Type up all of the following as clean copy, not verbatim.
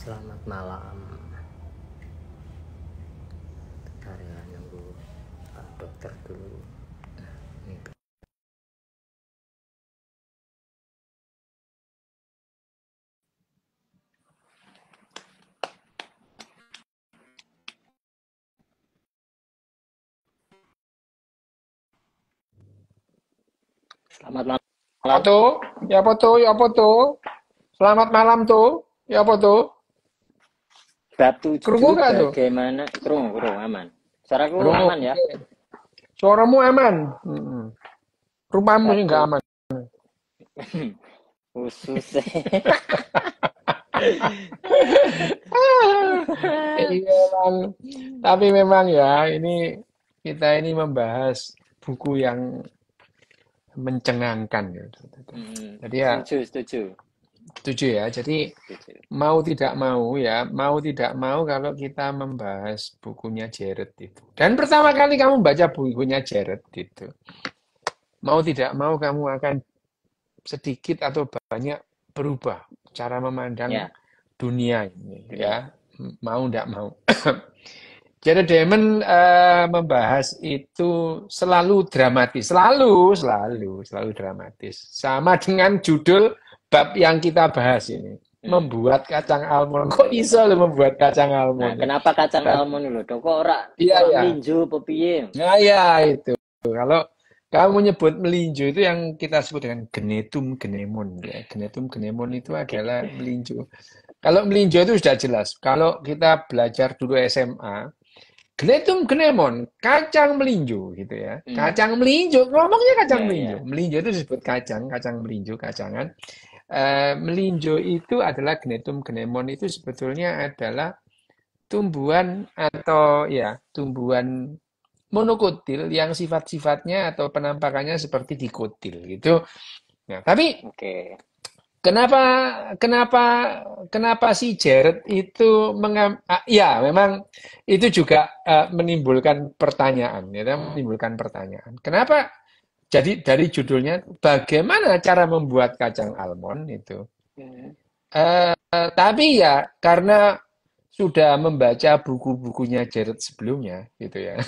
Selamat malam. Bentar ya, nunggu Pak Dokter dulu. Nih. Selamat malam. Apa tuh? Ya apa tuh? Ya apa tuh? Selamat malam tuh. Ya apa tuh? Bab Kerungu 7 gak tuh? bagaimana? Kerungu aman. Suaraku Kerungu. aman ya? Oke. Suaramu aman. Rupamu sih Bab nggak tu aman. khusus. Iya bang. Tapi memang ya ini kita ini membahas buku yang mencengangkan gitu. Jadi ya Setuju. setuju ya. Jadi Setuju. mau tidak mau kalau kita membahas bukunya Jared itu. Dan pertama kali kamu baca bukunya Jared itu, mau tidak mau kamu akan sedikit atau banyak berubah cara memandang Ya, dunia ini dunia. ya. Mau tidak mau. Jared Diamond membahas itu selalu dramatis, selalu dramatis. Sama dengan judul bab yang kita bahas ini, Hmm. membuat kacang almond. Kok iso lo membuat kacang Nah, almond? kenapa kacang Bab, almond lho? Dok, kok ora iya ora ya, melinjo apa piye? nah ya itu. Kalau kamu menyebut melinjo itu yang kita sebut dengan genetum genemon ya. Genetum genemon itu Oke. adalah melinjo. Kalau melinjo itu sudah jelas. Kalau kita belajar dulu SMA, Gnetum gnemon, kacang melinjo gitu ya. Hmm. Kacang melinjo, ngomongnya kacang Ya, melinjo. ya. Melinjo itu disebut kacang, kacang melinjo, kacangan. Melinjo itu adalah gnetum gnemon itu sebetulnya adalah tumbuhan atau ya tumbuhan monokotil yang sifat-sifatnya atau penampakannya seperti dikotil gitu. Nah, tapi Oke. kenapa kenapa kenapa si Jared itu ya memang itu juga menimbulkan pertanyaan ya kan? Menimbulkan pertanyaan. Kenapa jadi dari judulnya bagaimana cara membuat kacang almond itu. Hmm. Tapi ya karena sudah membaca buku-bukunya Jared sebelumnya gitu ya.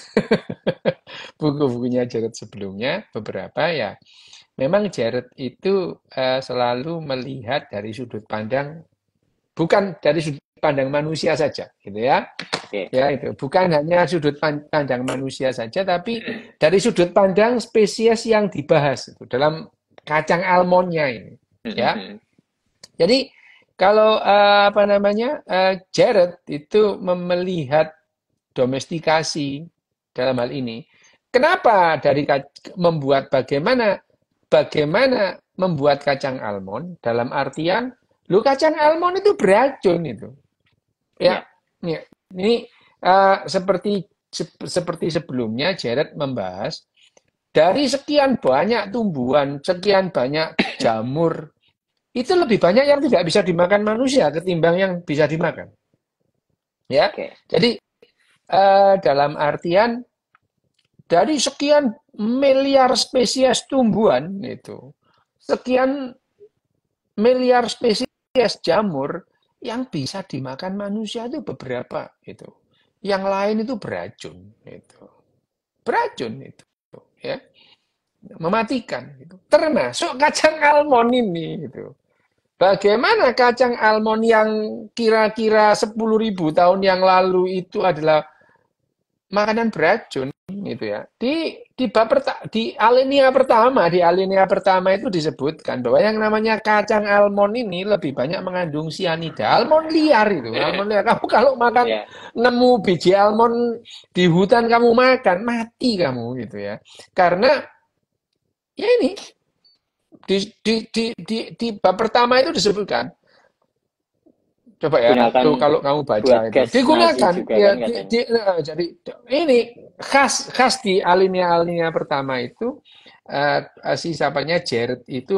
Buku-bukunya Jared sebelumnya beberapa ya. Memang Jared itu selalu melihat dari sudut pandang, bukan dari sudut pandang manusia saja, gitu ya. Oke. Ya itu, bukan hanya sudut pandang manusia saja, tapi dari sudut pandang spesies yang dibahas itu dalam kacang almondnya ini, ya. Jadi kalau apa namanya Jared itu melihat domestikasi dalam hal ini. Kenapa dari membuat bagaimana membuat kacang almond dalam artian lu kacang almond itu beracun itu. Ya, Ya. ya. Ini seperti sebelumnya Jared membahas dari sekian banyak tumbuhan, sekian banyak jamur, itu lebih banyak yang tidak bisa dimakan manusia ketimbang yang bisa dimakan. Ya, Oke. jadi dalam artian dari sekian miliar spesies tumbuhan itu, sekian miliar spesies jamur yang bisa dimakan manusia itu beberapa itu. Yang lain itu beracun itu. Beracun itu ya, mematikan gitu. Termasuk kacang almond ini gitu. Bagaimana kacang almond yang kira-kira 10.000 tahun yang lalu itu adalah makanan beracun gitu ya. Di alinea pertama itu disebutkan bahwa yang namanya kacang almond ini lebih banyak mengandung sianida. Almond liar itu, almond liar. Kamu kalau makan Ya. nemu biji almond di hutan kamu makan, mati kamu gitu ya. Karena ya ini di bab pertama itu disebutkan. Coba ya, Gunakan tuh kalau kamu baca buat itu gas nasi digunakan juga ya kan katanya. jadi ini khas di alinea pertama itu si siapanya Jared itu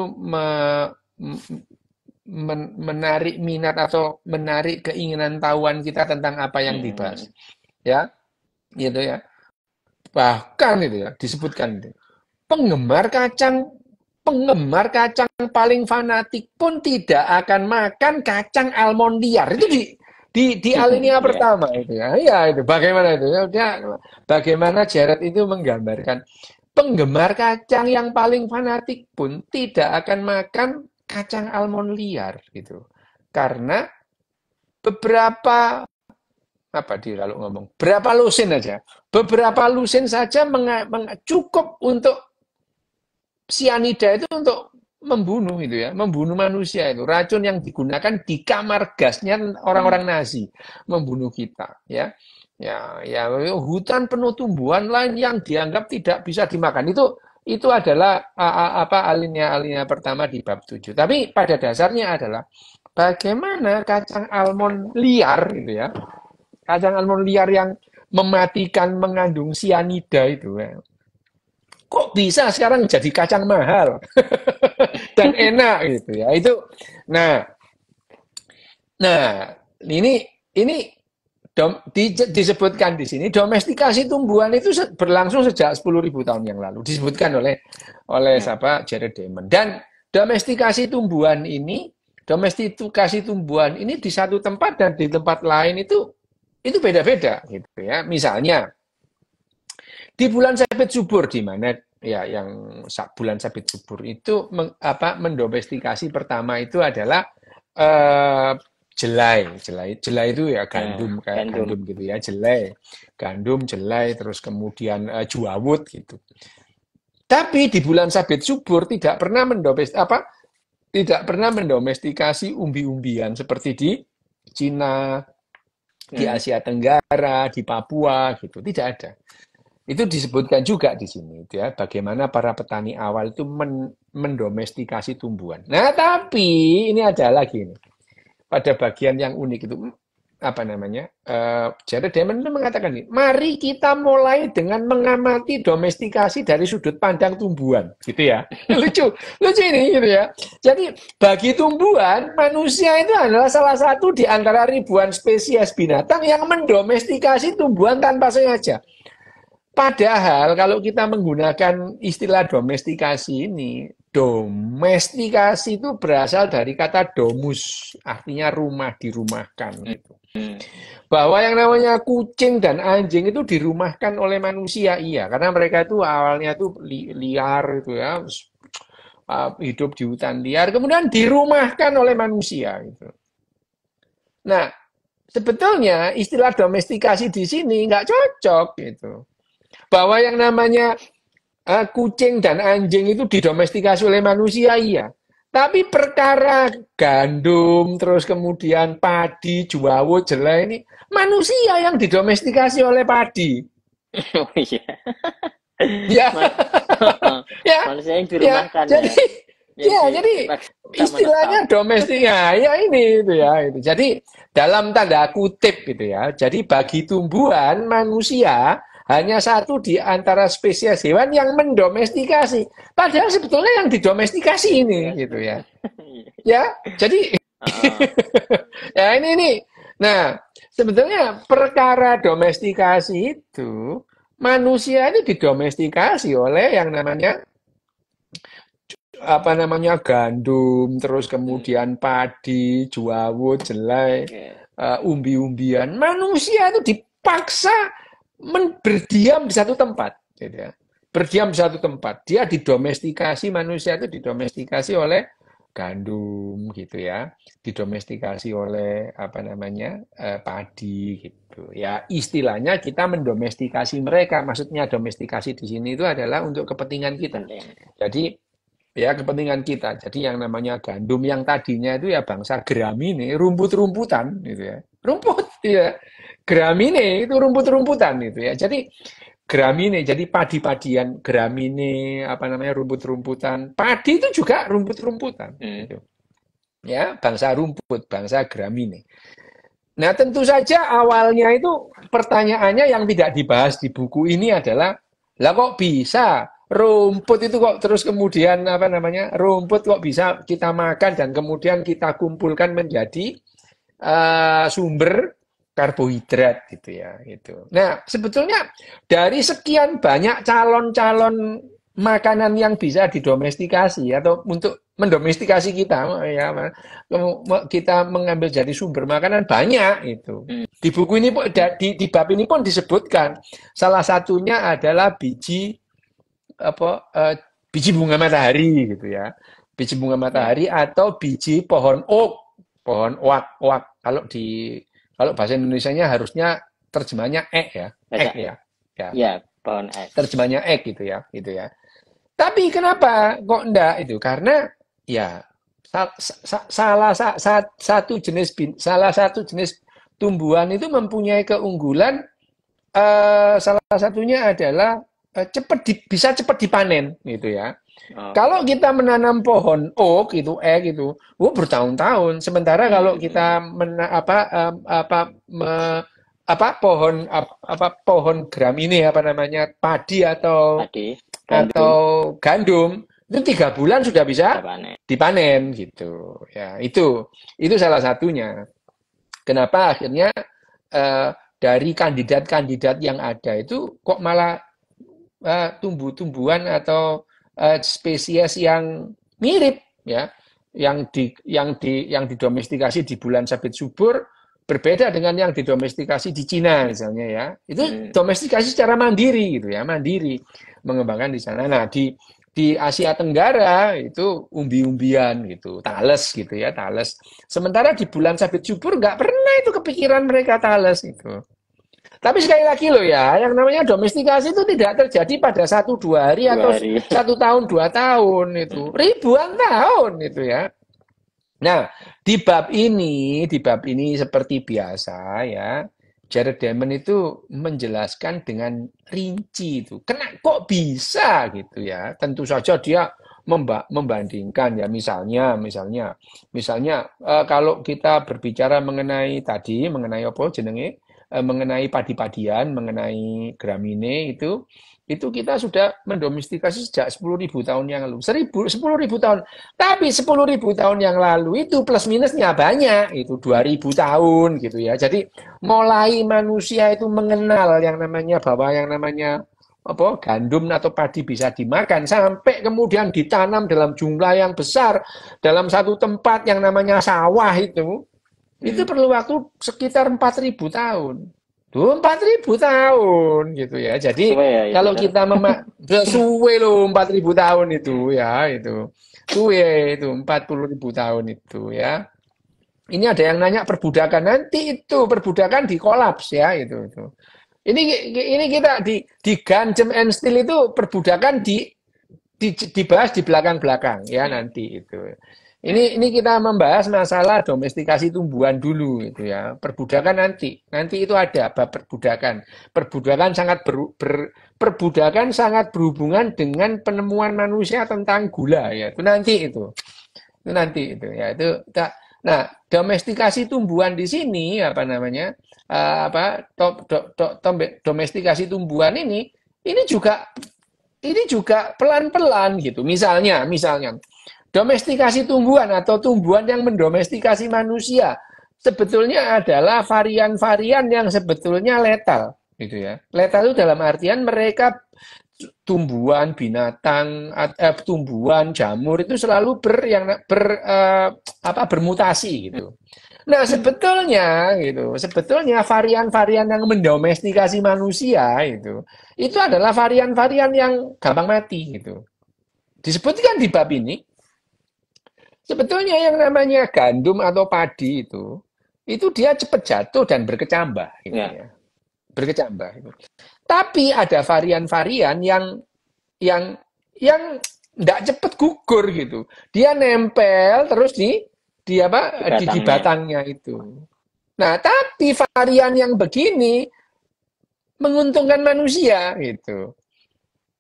menarik minat atau menarik keinginan tahuan kita tentang apa yang dibahas Hmm. ya gitu ya, bahkan itu ya disebutkan itu penggemar kacang paling fanatik pun tidak akan makan kacang almond liar. Itu Di alinea Iya. pertama itu ya. Ya itu bagaimana itu? Ya, bagaimana Jared itu menggambarkan penggemar kacang yang paling fanatik pun tidak akan makan kacang almond liar gitu. Karena beberapa apa dia kalau ngomong berapa lusin aja, beberapa lusin saja cukup untuk sianida itu untuk membunuh itu ya, membunuh manusia itu. Racun yang digunakan di kamar gasnya orang-orang Nazi membunuh kita ya. Ya, hutan penuh tumbuhan lain yang dianggap tidak bisa dimakan. Itu adalah apa alinea pertama di bab 7. Tapi pada dasarnya adalah bagaimana kacang almond liar gitu ya. Kacang almond liar yang mematikan mengandung sianida itu ya. Kok bisa sekarang jadi kacang mahal dan enak gitu ya. Nah, nah ini disebutkan di sini domestikasi tumbuhan itu berlangsung sejak 10.000 tahun yang lalu disebutkan oleh siapa Jared Diamond. Dan domestikasi tumbuhan ini di satu tempat dan di tempat lain itu beda-beda gitu ya. Misalnya di bulan sabit subur di mana ya yang bulan sabit subur itu mendomestikasi pertama itu adalah jelai itu ya gandum kayak gandum gitu ya, jelai terus kemudian juawut gitu. Tapi di bulan sabit subur tidak pernah mendomestikasi umbi-umbian seperti di Cina, di Asia Tenggara, di Papua gitu, tidak ada. Itu disebutkan juga di sini ya, bagaimana para petani awal itu mendomestikasi tumbuhan. Nah, tapi ini ada lagi nih. Pada bagian yang unik itu apa namanya? Jared Diamond itu mengatakan ini, mari kita mulai dengan mengamati domestikasi dari sudut pandang tumbuhan, gitu ya. Lucu ini gitu ya. Jadi bagi tumbuhan, manusia itu adalah salah satu di antara ribuan spesies binatang yang mendomestikasi tumbuhan tanpa sengaja. Padahal kalau kita menggunakan istilah domestikasi ini, domestikasi itu berasal dari kata domus, artinya rumah, dirumahkan. Gitu. Bahwa yang namanya kucing dan anjing itu dirumahkan oleh manusia, iya, karena mereka itu awalnya itu liar itu ya, hidup di hutan liar, kemudian dirumahkan oleh manusia. Gitu. Nah, sebetulnya istilah domestikasi di sini nggak cocok gitu. Bahwa yang namanya kucing dan anjing itu didomestikasi oleh manusia, iya. Tapi perkara gandum, terus kemudian padi, juawo, jelai ini, manusia yang didomestikasi oleh padi. Oh iya. Ya, ya, Manusia yang ya. dirumahkan Jadi, jadi istilahnya domestik, ya ini itu ya. Itu. Jadi dalam tanda kutip gitu ya. Jadi bagi tumbuhan, manusia hanya satu di antara spesies hewan yang mendomestikasi. Padahal sebetulnya yang didomestikasi ini, gitu ya. Ya, jadi ya ini. Nah, sebetulnya perkara domestikasi itu manusia ini didomestikasi oleh yang namanya gandum, terus kemudian padi, juawo, jelai, umbi-umbian. Manusia itu dipaksa berdiam di satu tempat, gitu ya. Berdiam di satu tempat. Dia didomestikasi, manusia itu didomestikasi oleh gandum, gitu ya. Didomestikasi oleh padi, gitu. Ya, istilahnya kita mendomestikasi mereka. Maksudnya domestikasi di sini itu adalah untuk kepentingan kita. Jadi ya kepentingan kita. Jadi yang namanya gandum yang tadinya itu ya bangsa Gramine, rumput-rumputan, gitu ya. Rumput, ya. Gramine itu rumput-rumputan itu ya. Jadi Gramine, jadi padi-padian, Gramine, rumput-rumputan. Padi itu juga rumput-rumputan. Gitu. Ya, bangsa rumput, bangsa Gramine. Nah, tentu saja awalnya itu pertanyaannya yang tidak dibahas di buku ini adalah, lah kok bisa rumput itu kok terus kemudian rumput kok bisa kita makan dan kemudian kita kumpulkan menjadi sumber karbohidrat gitu ya gitu. Nah, sebetulnya dari sekian banyak calon-calon makanan yang bisa didomestikasi atau untuk mendomestikasi kita, ya, kita mengambil jadi sumber makanan banyak itu. Di buku ini, di bab ini pun disebutkan salah satunya adalah biji biji bunga matahari gitu ya, biji bunga matahari atau biji pohon oak. Kalau bahasa Indonesianya harusnya terjemahnya ya, Ya, pohon ek. Terjemahnya ek gitu ya. Tapi kenapa kok enggak itu? Karena ya salah satu jenis tumbuhan itu mempunyai keunggulan, salah satunya adalah bisa cepat dipanen gitu ya. Kalau kita menanam pohon oak itu bertahun-tahun. Sementara kalau kita pohon gramine padi atau gandum itu 3 bulan sudah bisa dipanen gitu ya. Itu salah satunya kenapa akhirnya dari kandidat-kandidat yang ada itu kok malah tumbuh-tumbuhan atau spesies yang mirip ya, yang didomestikasi di bulan sabit subur berbeda dengan yang didomestikasi di Cina misalnya ya. Itu domestikasi secara mandiri gitu ya, mandiri mengembangkan di sana. Nah, di Asia Tenggara itu umbi-umbian gitu, tales gitu ya, tales. Sementara di bulan sabit subur nggak pernah itu kepikiran mereka tales itu. Tapi sekali lagi loh ya, yang namanya domestikasi itu tidak terjadi pada 1-2 hari atau 1 tahun 2 tahun itu, ribuan tahun itu ya. Nah, di bab ini seperti biasa ya, Jared Diamond itu menjelaskan dengan rinci itu. Kok bisa gitu ya? Tentu saja dia membandingkan ya, misalnya kalau kita berbicara mengenai mengenai padi-padian, mengenai gramine itu kita sudah mendomestikasi sejak 10.000 tahun yang lalu. 10.000 tahun. Tapi 10.000 tahun yang lalu itu plus minusnya banyak, itu 2.000 tahun gitu ya. Jadi mulai manusia itu mengenal yang namanya gandum atau padi bisa dimakan sampai kemudian ditanam dalam jumlah yang besar dalam satu tempat yang namanya sawah itu perlu waktu sekitar 4.000 tahun. 4.000 tahun gitu ya. Jadi kalau kita suwe loh 4.000 tahun itu ya, itu. Suwe itu 40.000 tahun itu ya. Ini ada yang nanya perbudakan, nanti itu perbudakan dikolaps ya itu. Ini kita di Ganjem and Steel itu perbudakan dibahas di belakang-belakang ya nanti itu. Ini kita membahas masalah domestikasi tumbuhan dulu itu ya. Perbudakan nanti itu ada bab perbudakan. Perbudakan sangat berhubungan dengan penemuan manusia tentang gula ya. Itu nanti itu ya. Nah, domestikasi tumbuhan di sini domestikasi tumbuhan ini juga pelan-pelan gitu. Misalnya domestikasi tumbuhan atau tumbuhan yang mendomestikasi manusia sebetulnya adalah varian-varian yang sebetulnya letal gitu ya. Letal itu dalam artian mereka tumbuhan binatang tumbuhan jamur itu selalu bermutasi gitu. Nah, sebetulnya varian-varian yang mendomestikasi manusia itu adalah varian-varian yang gampang mati gitu. Disebutkan di bab ini. Sebetulnya yang namanya gandum atau padi itu dia cepat jatuh dan berkecambah gitu ya. Berkecambah gitu. Tapi ada varian-varian yang enggak cepat gugur gitu. Dia nempel terus di batangnya itu. Nah, tapi varian yang begini menguntungkan manusia gitu.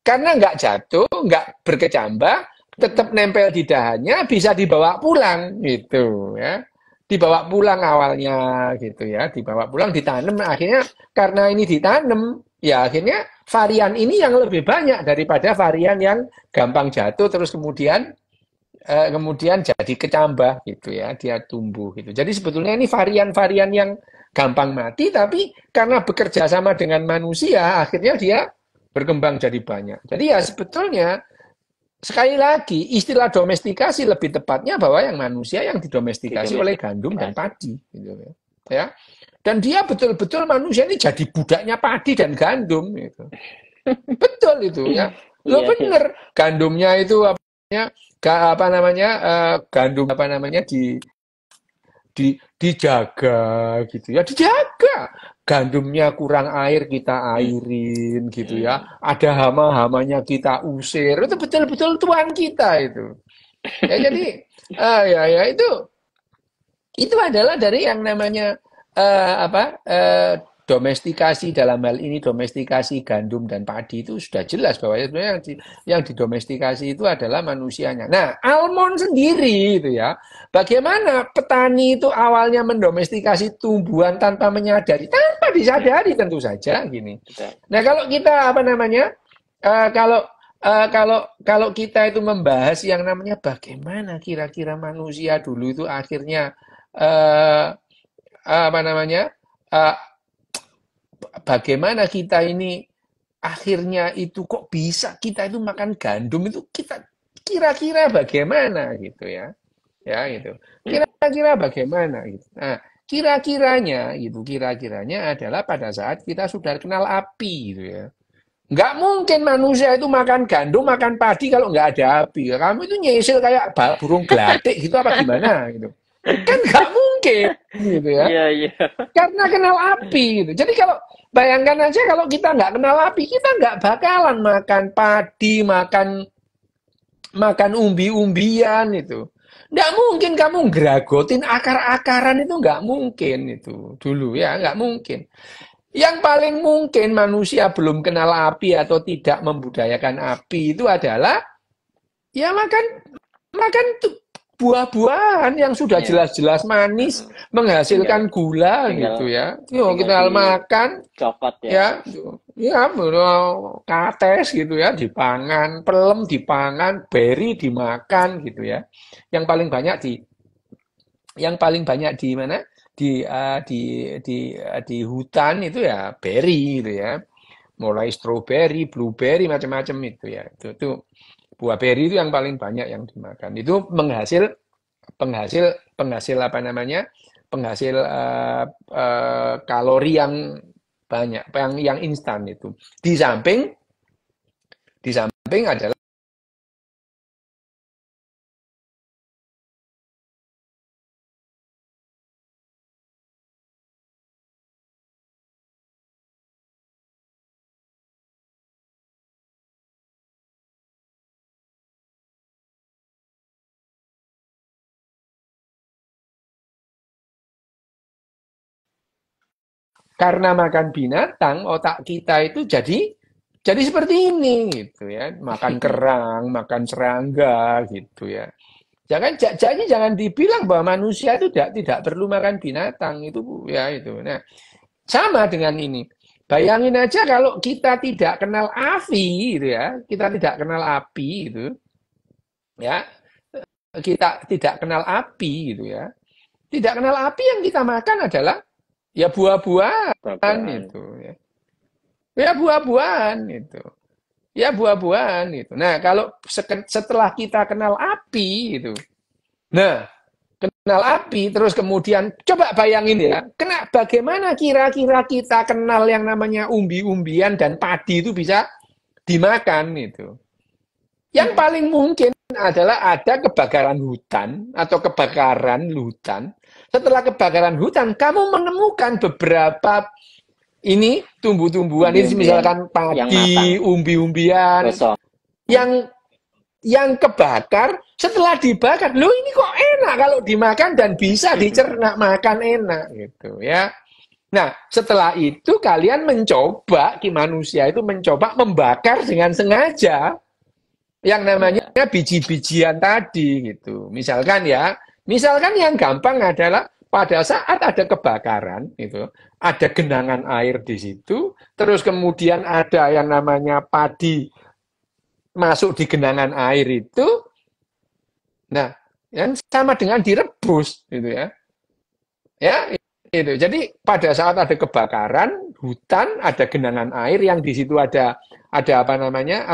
Karena enggak jatuh, enggak berkecambah, tetap nempel di dahannya, bisa dibawa pulang gitu ya. Dibawa pulang awalnya gitu ya, dibawa pulang ditanam, akhirnya karena ini ditanam ya akhirnya varian ini yang lebih banyak daripada varian yang gampang jatuh terus kemudian jadi kecambah gitu ya, dia tumbuh gitu. Jadi sebetulnya ini varian-varian yang gampang mati tapi karena bekerja sama dengan manusia akhirnya dia berkembang jadi banyak. Jadi ya sebetulnya sekali lagi, istilah domestikasi lebih tepatnya bahwa yang manusia yang didomestikasi oleh gandum dan padi, gitu ya. Dan dia betul-betul manusia ini jadi budaknya padi dan gandum, gitu. Betul itu ya. Lo bener, gandumnya itu apa namanya, gandum apa namanya dijaga gitu ya, dijaga. Gandumnya kurang air kita airin gitu ya. Ada hama-hamanya kita usir. Itu betul-betul tuan kita itu. Ya jadi ya itu adalah dari yang namanya domestikasi. Dalam hal ini domestikasi gandum dan padi itu sudah jelas bahwa sebenarnya yang didomestikasi itu adalah manusianya. Nah, almond sendiri itu ya, bagaimana petani itu awalnya mendomestikasi tumbuhan tanpa menyadari, tanpa disadari tentu saja gini. Nah, kalau kita apa namanya, kalau kita itu membahas yang namanya bagaimana kira-kira manusia dulu itu akhirnya apa namanya, bagaimana kita ini akhirnya itu kok bisa kita itu makan gandum itu, kita kira-kira bagaimana gitu ya gitu, kira-kira bagaimana gitu. Nah, kira-kiranya adalah pada saat kita sudah kenal api gitu ya. Nggak mungkin manusia itu makan gandum, makan padi kalau nggak ada api. Kamu itu nyesil kayak burung gelatik gitu apa gimana gitu. Kan nggak mungkin gitu ya. Karena kenal api gitu. Jadi kalau bayangkan aja kalau kita nggak kenal api, kita nggak bakalan makan padi, makan umbi-umbian itu. Nggak mungkin kamu geragotin akar-akaran, itu nggak mungkin itu dulu ya, nggak mungkin. Yang paling mungkin manusia belum kenal api atau tidak membudayakan api itu adalah ya makan buah-buahan yang sudah jelas-jelas manis, menghasilkan gula gitu ya. Yuk kita makan coklat ya. Ya, kates gitu ya, dipangan, pelem dipangan, beri dimakan gitu ya. Yang paling banyak di mana? Di hutan itu ya beri gitu ya. Mulai stroberi, blueberry, macam-macam itu ya. Itu buah beri itu yang paling banyak yang dimakan. Itu penghasil apa namanya? Penghasil kalori yang banyak, yang instan itu. Di samping adalah karena makan binatang, otak kita itu jadi seperti ini gitu ya. Makan kerang, makan serangga gitu ya. Jangan dibilang bahwa manusia itu tidak perlu makan binatang itu ya itu. Nah, sama dengan ini. Bayangin aja kalau kita tidak kenal api gitu ya. Kita tidak kenal api gitu. Ya. Kita tidak kenal api gitu ya. Tidak kenal api, yang kita makan adalah ya buah-buahan itu ya. Ya buah-buahan itu. Ya buah-buahan itu. Nah, kalau setelah kita kenal api itu. Nah, kenal api terus kemudian coba bayangin ya, bagaimana kira-kira kita kenal yang namanya umbi-umbian dan padi itu bisa dimakan itu. Yang paling mungkin adalah ada kebakaran hutan atau kebakaran hutan. Setelah kebakaran hutan, kamu menemukan beberapa ini tumbuh-tumbuhan, ini misalkan padi, umbi-umbian, yang kebakar. Setelah dibakar, loh ini kok enak kalau dimakan dan bisa dicerna, makan enak gitu ya. Nah, setelah itu kalian mencoba, manusia itu mencoba membakar dengan sengaja yang namanya biji-bijian tadi gitu. Misalkan yang gampang adalah pada saat ada kebakaran gitu, ada genangan air di situ, terus kemudian ada yang namanya padi masuk di genangan air itu. Nah, yang sama dengan direbus gitu ya. Ya, itu. Jadi pada saat ada kebakaran hutan, ada genangan air yang di situ ada apa namanya?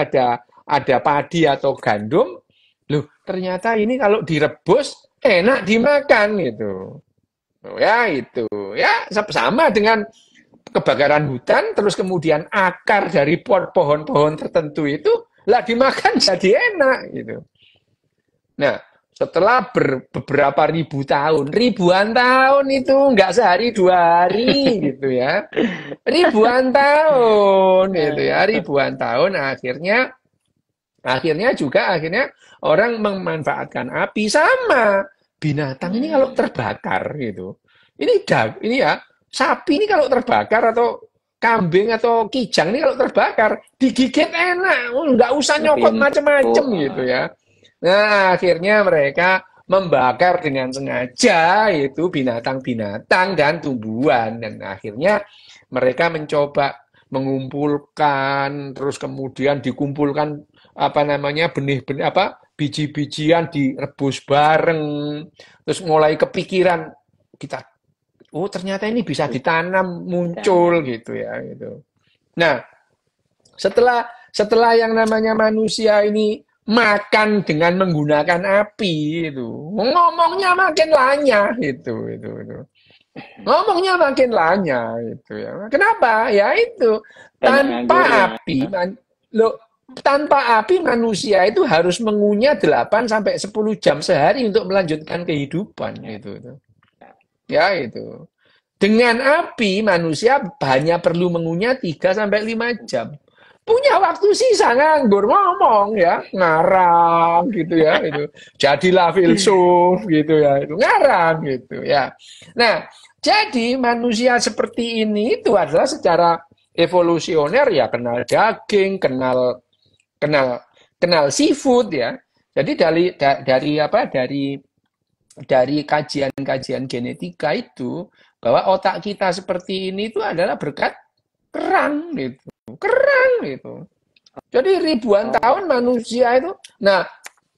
ada padi atau gandum, loh ternyata ini kalau direbus enak dimakan gitu. Ya itu, ya sama dengan kebakaran hutan, terus kemudian akar dari pohon-pohon tertentu itu, lah dimakan jadi enak gitu. Nah, setelah beberapa ribuan tahun itu nggak sehari 2 hari gitu ya, ribuan tahun gitu ya, ribuan tahun akhirnya orang memanfaatkan api sama binatang ini kalau terbakar gitu. Ini ya sapi ini kalau terbakar atau kambing atau kijang ini kalau terbakar digigit enak, nggak usah nyokot macam-macam gitu ya. Nah, akhirnya mereka membakar dengan sengaja itu binatang-binatang dan tumbuhan dan akhirnya mereka mencoba mengumpulkan terus kemudian dikumpulkan apa namanya benih-benih apa biji-bijian direbus bareng terus mulai kepikiran kita oh ternyata ini bisa ditanam muncul gitu ya gitu. Nah, setelah yang namanya manusia ini makan dengan menggunakan api itu ngomongnya makin lanyah itu. Ngomongnya makin lanyah itu ya. Kenapa? Ya itu tanpa api tanpa api manusia itu harus mengunyah 8 sampai 10 jam sehari untuk melanjutkan kehidupan itu. Ya itu. Dengan api manusia hanya perlu mengunyah 3 sampai 5 jam. Punya waktu sisa nganggur ngomong ya, ngarang gitu ya itu. Jadilah filsuf gitu ya, itu ngarang gitu ya. Nah, jadi manusia seperti ini itu adalah secara evolusioner ya kenal daging, kenal seafood ya. Jadi dari kajian-kajian genetika itu bahwa otak kita seperti ini itu adalah berkat kerang gitu. Kerang gitu. Jadi ribuan tahun manusia itu. Nah,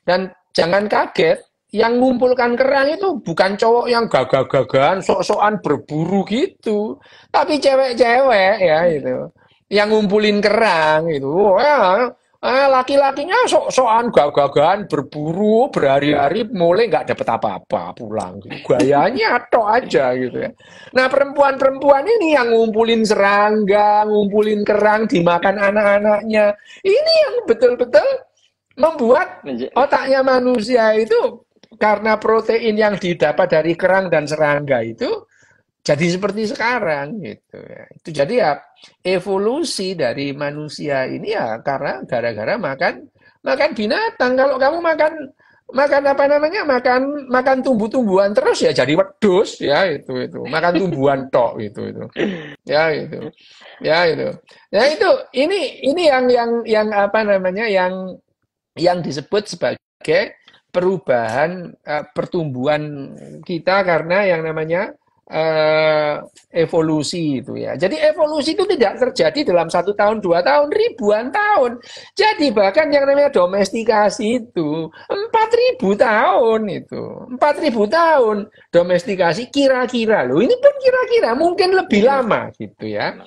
dan jangan kaget, yang mengumpulkan kerang itu bukan cowok yang gagah-gagahan, sok-sokan berburu gitu, tapi cewek-cewek ya itu. Yang ngumpulin kerang itu. Ya, laki-lakinya sok-sokan gagah-gagahan berburu berhari-hari mulai nggak dapat apa-apa pulang gitu. Gayanya tok aja gitu ya. Nah perempuan-perempuan ini yang ngumpulin serangga, ngumpulin kerang dimakan anak-anaknya. Ini yang betul-betul membuat otaknya manusia itu karena protein yang didapat dari kerang dan serangga itu jadi seperti sekarang gitu ya. Itu jadi ya evolusi dari manusia ini ya karena gara-gara makan binatang. Kalau kamu makan apa namanya? Makan tumbuh-tumbuhan terus ya jadi wedus ya itu. Makan tumbuhan tok itu. Ya itu. Ya itu. Ya itu ini yang apa namanya? Yang disebut sebagai perubahan pertumbuhan kita karena yang namanya evolusi itu ya. Jadi evolusi itu tidak terjadi dalam 1 tahun, 2 tahun, ribuan tahun. Jadi bahkan yang namanya domestikasi itu 4.000 tahun itu. 4.000 tahun domestikasi kira-kira loh. Ini pun kira-kira mungkin lebih lama gitu ya.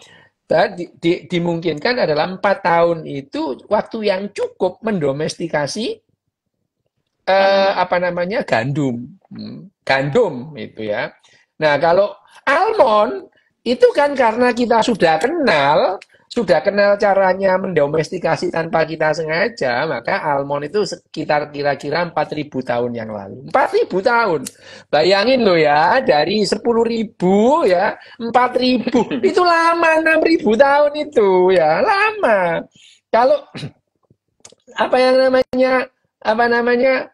Dimungkinkan adalah 4 tahun itu waktu yang cukup mendomestikasi apa namanya gandum itu ya. Nah, kalau almond itu kan karena kita sudah kenal caranya mendomestikasi tanpa kita sengaja, maka almond itu sekitar kira-kira 4.000 tahun yang lalu. 4.000 tahun. Bayangin loh ya, dari 10.000 ya, 4.000. Itu lama 6.000 tahun itu ya, lama. Kalau apa namanya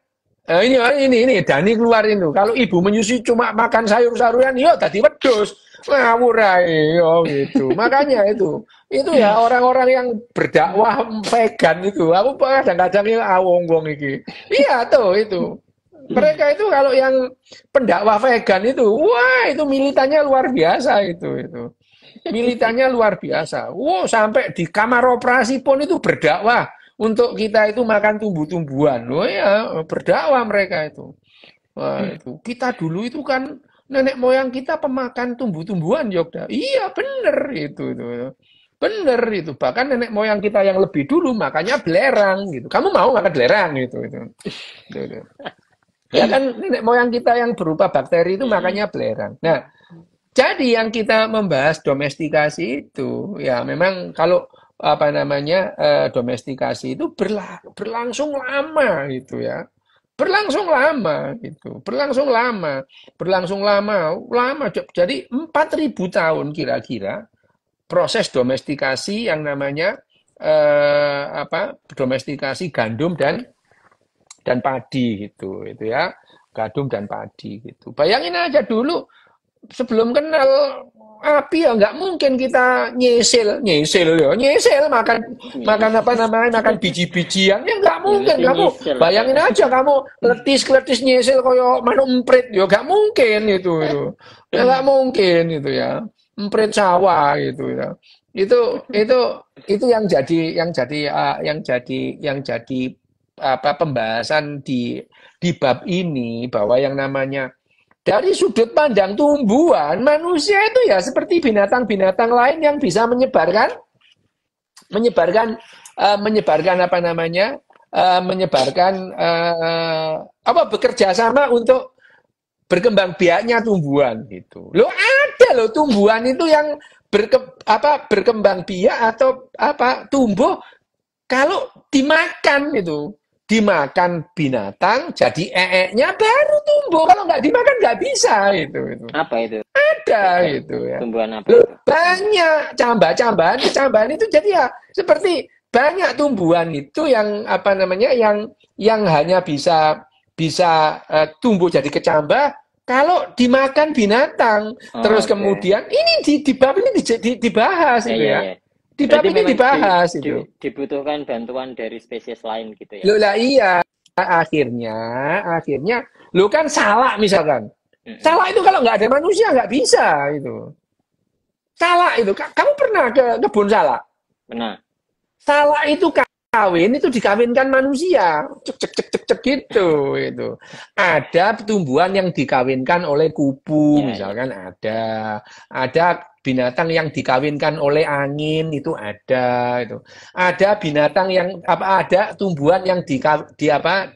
ini Dani keluar itu. Kalau ibu menyusui cuma makan sayur-sayuran, yo tadi wedhus. Ngawur ae yo gitu. Makanya itu ya orang-orang yang berdakwah vegan itu. Aku kadang-kadang ya wong-wong iki. Iya tuh itu. Mereka itu kalau yang pendakwah vegan itu, wah itu militannya luar biasa itu. Militannya luar biasa. Wow, sampai di kamar operasi pun itu berdakwah. Untuk kita itu makan tumbuh-tumbuhan. Oh ya, berdakwah mereka itu. Wah, itu. Kita dulu itu kan nenek moyang kita pemakan tumbuh-tumbuhan, Yogda. Iya, bener itu. Bener itu. Bahkan nenek moyang kita yang lebih dulu makanya belerang gitu. Kamu mau makan belerang gitu itu. Itu. Ya kan nenek moyang kita yang berupa bakteri itu makanya belerang. Nah, jadi yang kita membahas domestikasi itu ya memang kalau apa namanya domestikasi itu berlangsung lama gitu ya. Berlangsung lama gitu. Berlangsung lama. Jadi 4.000 tahun kira-kira proses domestikasi yang namanya domestikasi gandum dan padi gitu itu ya, gandum dan padi gitu. Bayangin aja dulu sebelum kenal api ya nggak mungkin kita nyesil makan makan apa namanya makan biji-bijian ya nggak mungkin kamu bayangin aja kamu kletis nyesil koyo manuk emprit ya nggak mungkin itu ya nggak mungkin itu ya emprit sawah gitu ya itu yang jadi apa pembahasan di bab ini bahwa yang namanya dari sudut pandang tumbuhan, manusia itu ya seperti binatang-binatang lain yang bisa menyebarkan apa namanya, bekerja sama untuk berkembang biaknya tumbuhan gitu. Loh ada loh tumbuhan itu yang berkembang biak atau tumbuh kalau dimakan itu. Dimakan binatang, jadi ee-nya baru tumbuh. Kalau nggak dimakan nggak bisa itu. Apa itu? Ada itu ya. Tumbuhan apa Loh, itu? banyak cambahan itu jadi ya seperti banyak tumbuhan itu yang apa namanya yang hanya bisa tumbuh jadi kecambah kalau dimakan binatang. Terus kemudian ini di bab ini dibahas itu ya. Di bab ini dibahas itu. Dibutuhkan bantuan dari spesies lain gitu ya. Loh lah iya, akhirnya lo kan salak misalkan. Salak itu kalau nggak ada manusia nggak bisa itu. Salak itu, kamu pernah ke kebun salak? Pernah. Salak itu kawin itu dikawinkan manusia, cek gitu itu. Ada tumbuhan yang dikawinkan oleh kupu misalkan ada binatang yang dikawinkan oleh angin itu ada itu. Ada binatang yang ada tumbuhan yang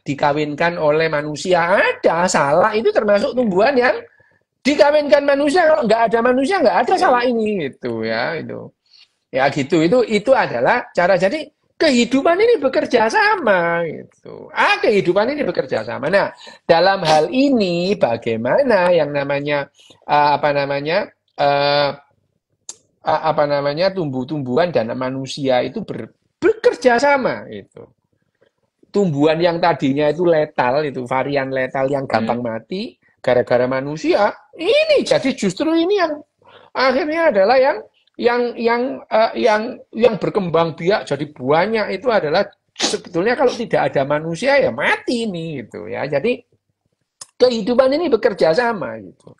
dikawinkan oleh manusia. Ada salak itu termasuk tumbuhan yang dikawinkan manusia. Kalau nggak ada manusia nggak ada salak ini gitu ya itu. Ya gitu itu adalah cara jadi kehidupan ini bekerja sama gitu. Kehidupan ini bekerja sama. Nah, dalam hal ini bagaimana yang namanya tumbuh-tumbuhan dan manusia itu bekerja sama itu. Tumbuhan yang tadinya itu letal itu varian letal yang gampang mati gara-gara manusia, ini jadi justru ini yang akhirnya adalah yang berkembang biak jadi banyak itu adalah sebetulnya kalau tidak ada manusia ya mati nih gitu ya. Jadi kehidupan ini bekerja sama gitu.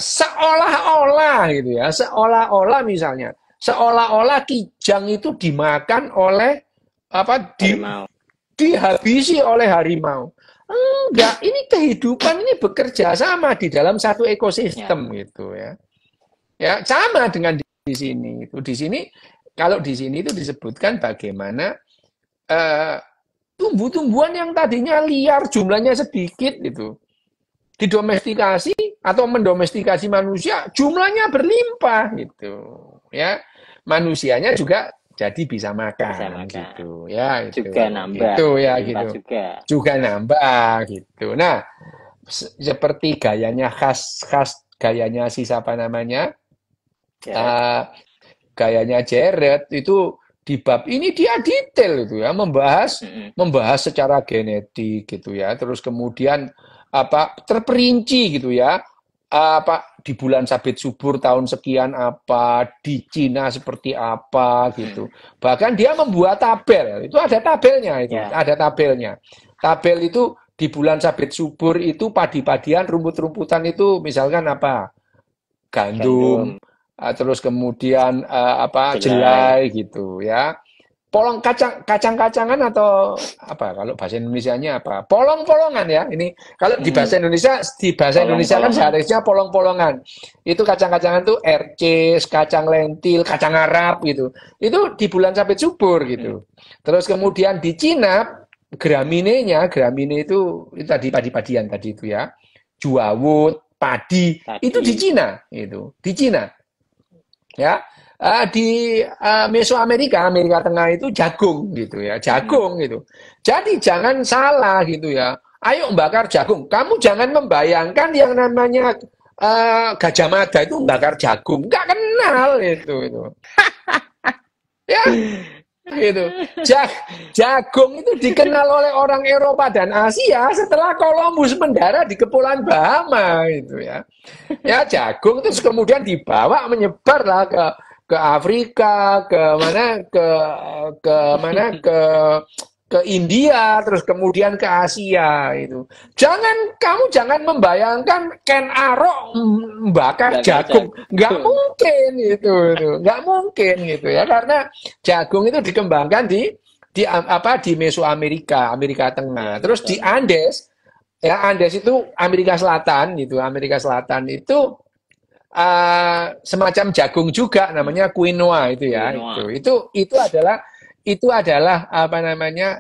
Seolah-olah gitu ya, seolah-olah misalnya, seolah-olah kijang itu dimakan oleh dihabisi oleh harimau. Enggak, ini kehidupan ini bekerja sama di dalam satu ekosistem gitu ya. Ya, sama dengan di sini itu. Di sini kalau di sini itu disebutkan bagaimana tumbuh-tumbuhan yang tadinya liar jumlahnya sedikit itu didomestikasi atau mendomestikasi manusia jumlahnya berlimpah gitu ya. Manusianya juga jadi bisa makan gitu ya itu. Juga nambah. Itu ya gitu. Juga nambah gitu. Nah, seperti gayanya khas gayanya si siapa namanya? Gayanya Jared itu di bab ini dia detail itu ya membahas secara genetik gitu ya. Terus kemudian terperinci gitu ya. Di bulan sabit subur tahun sekian di Cina seperti apa gitu. Bahkan dia membuat tabel. Itu ada tabelnya itu. Ada tabelnya. Tabel itu di bulan sabit subur itu padi-padian, rumput-rumputan itu misalkan gandum. Terus kemudian jelai gitu ya. kacang-kacangan atau apa kalau bahasa Indonesianya apa? Polong-polongan ya. Ini kalau di bahasa Indonesia kan Polong-polongan. seharusnya polong-polongan. Itu kacang-kacangan tuh erces, kacang lentil, kacang Arab gitu. Itu di bulan Sabit subur gitu. Terus kemudian di Cina gramine itu tadi padi-padian tadi itu ya. Juawut, padi, itu di Cina itu. Di Cina. Ya. Di Mesoamerika, Amerika Tengah itu jagung gitu ya, jagung gitu. Jadi jangan salah gitu ya. Ayo bakar jagung. Kamu jangan membayangkan yang namanya Gajah Mada itu bakar jagung. Nggak kenal itu. Ya, gitu. Jagung itu dikenal oleh orang Eropa dan Asia setelah Columbus mendarat di Kepulauan Bahama itu ya. Ya jagung itu kemudian dibawa menyebar lah ke Afrika, ke India, terus kemudian ke Asia itu. Kamu jangan membayangkan Ken Arok membakar jagung, nggak mungkin itu, nggak mungkin gitu ya, karena jagung itu dikembangkan di Mesoamerika, Amerika Tengah, terus di Andes. Ya, Andes itu Amerika Selatan gitu. Amerika Selatan itu semacam jagung juga namanya quinoa itu ya. Itu adalah apa namanya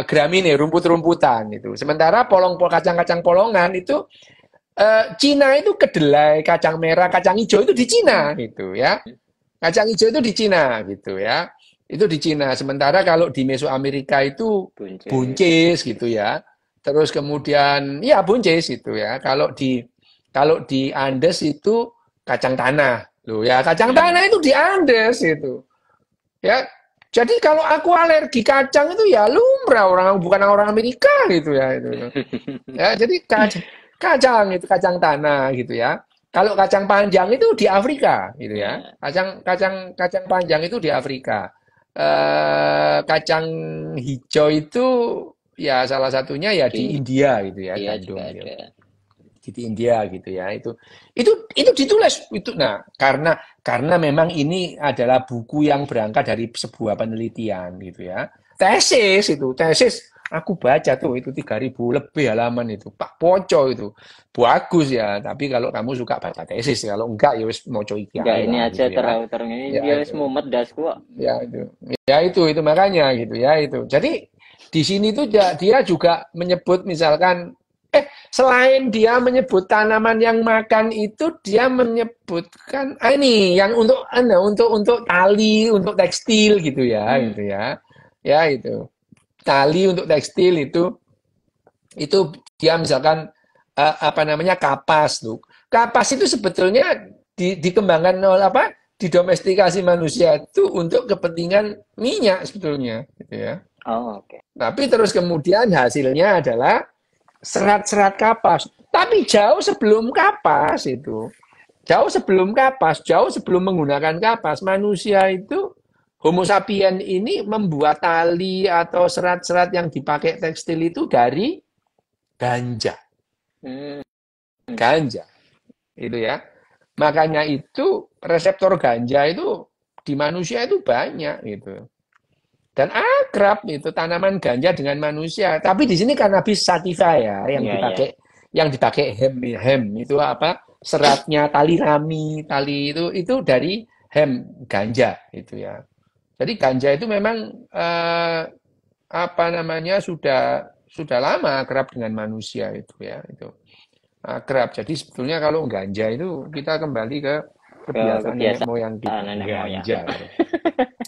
gramine, rumput-rumputan itu. Sementara kacang-kacang polongan itu Cina itu kedelai, kacang merah, kacang hijau itu di Cina gitu ya. Kacang hijau itu di Cina gitu ya. Itu di Cina. Sementara kalau di Mesoamerika itu buncis gitu ya. Terus kemudian ya buncis itu ya. Kalau di Andes itu kacang tanah. Loh ya, kacang tanah itu di Andes itu. Ya. Jadi kalau aku alergi kacang itu ya lumrah, bukan orang Amerika gitu ya itu. Ya, jadi kacang itu kacang tanah gitu ya. Kalau kacang panjang itu di Afrika gitu ya. Kacang panjang itu di Afrika. Kacang hijau itu ya salah satunya ya di India gitu ya, gandum gitu. Di India gitu ya. Itu ditulis itu. Nah, karena memang ini adalah buku yang berangkat dari sebuah penelitian gitu ya. Tesis aku baca tuh itu 3.000 lebih halaman itu. Pak Poco itu. Bagus ya, tapi kalau kamu suka baca tesis, kalau enggak ya wis moco iki enggak, ini lah, aja gitu terang ini dia wis mumet das kok. Ya itu. Ya itu makanya gitu ya itu. Jadi di sini tuh dia juga menyebut misalkan selain dia menyebut tanaman yang makan itu dia menyebutkan ini yang untuk tali, untuk tekstil gitu ya, gitu ya. Ya itu. Tali untuk tekstil itu dia misalkan apa namanya kapas tuh. Kapas itu sebetulnya dikembangkan oleh didomestikasi manusia itu untuk kepentingan minyak sebetulnya gitu ya. Oh, oke. Tapi terus kemudian hasilnya adalah serat-serat kapas. Tapi jauh sebelum kapas itu, jauh sebelum menggunakan kapas, manusia itu Homo sapien ini membuat tali atau serat-serat yang dipakai tekstil itu dari ganja. Ganja. Itu ya. Makanya itu reseptor ganja itu di manusia itu banyak gitu. Dan akrab itu tanaman ganja dengan manusia. Tapi di sini cannabis sativa ya yang dipakai hemp itu apa? Seratnya tali rami, tali itu dari hemp ganja itu ya. Jadi ganja itu memang apa namanya sudah lama akrab dengan manusia itu ya itu. Akrab. Jadi sebetulnya kalau ganja itu kita kembali ke kebiasaan nenek moyang kita. Ganja.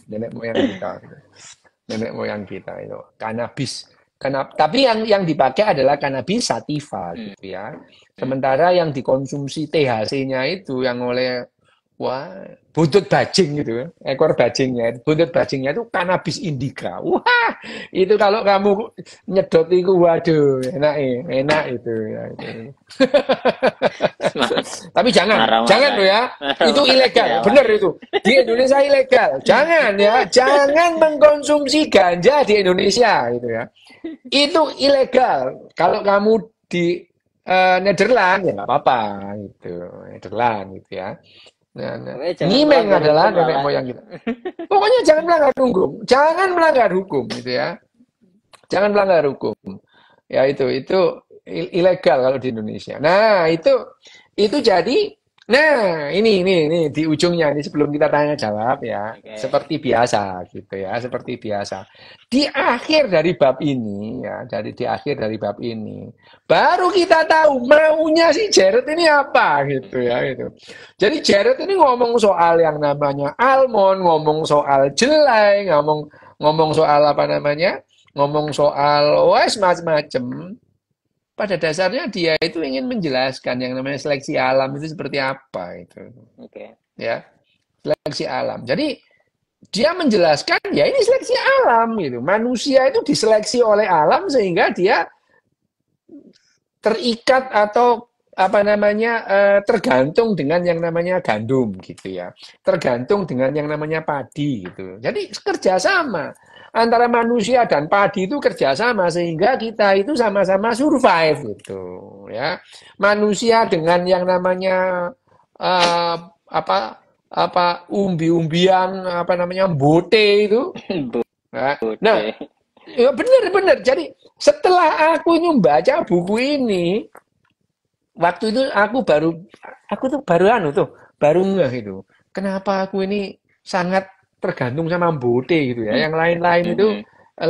Nenek moyang kita. Nenek moyang kita itu kanabis. Tapi yang dipakai adalah kanabis sativa gitu ya. Sementara yang dikonsumsi THC-nya itu yang oleh buntut bajing gitu, ekor bajingnya, buntut bajingnya itu kanabis indica. Wah, itu kalau kamu nyedot itu, waduh, enak itu. Ya, itu. Tapi jangan loh ya, itu ilegal, bener itu. Di Indonesia ilegal, jangan mengkonsumsi ganja di Indonesia gitu ya. Itu ilegal. Kalau kamu di Nederland ya nggak apa-apa gitu, Nederland gitu ya. Nah, Nyimeng adalah nenek moyang kita. Pokoknya jangan melanggar hukum, jangan melanggar hukum gitu ya. Jangan melanggar hukum. Ya itu ilegal kalau di Indonesia. Nah, itu jadi ini di ujungnya ini sebelum kita tanya jawab ya. Oke. Seperti biasa gitu ya, seperti biasa. Di akhir dari bab ini ya, di akhir dari bab ini baru kita tahu maunya si Jared ini apa gitu ya gitu. Jadi Jared ini ngomong soal yang namanya almond, ngomong soal jelai, ngomong soal apa namanya? Ngomong soal wes macam-macam. Pada dasarnya dia itu ingin menjelaskan yang namanya seleksi alam itu seperti apa itu. Oke. Ya, seleksi alam. Jadi dia menjelaskan ya ini seleksi alam gitu. Manusia itu diseleksi oleh alam sehingga dia terikat atau apa namanya tergantung dengan yang namanya gandum gitu ya. Tergantung dengan yang namanya padi gitu. Jadi kerjasama antara manusia dan padi itu kerjasama sehingga kita itu sama-sama survive gitu ya. Manusia dengan yang namanya eh, apa umbi-umbian apa namanya bote itu. Nah, Oke. ya benar-benar. Jadi setelah aku ini membaca buku ini, waktu itu aku tuh baru ngeh itu. Kenapa aku ini sangat tergantung sama bote gitu ya. Yang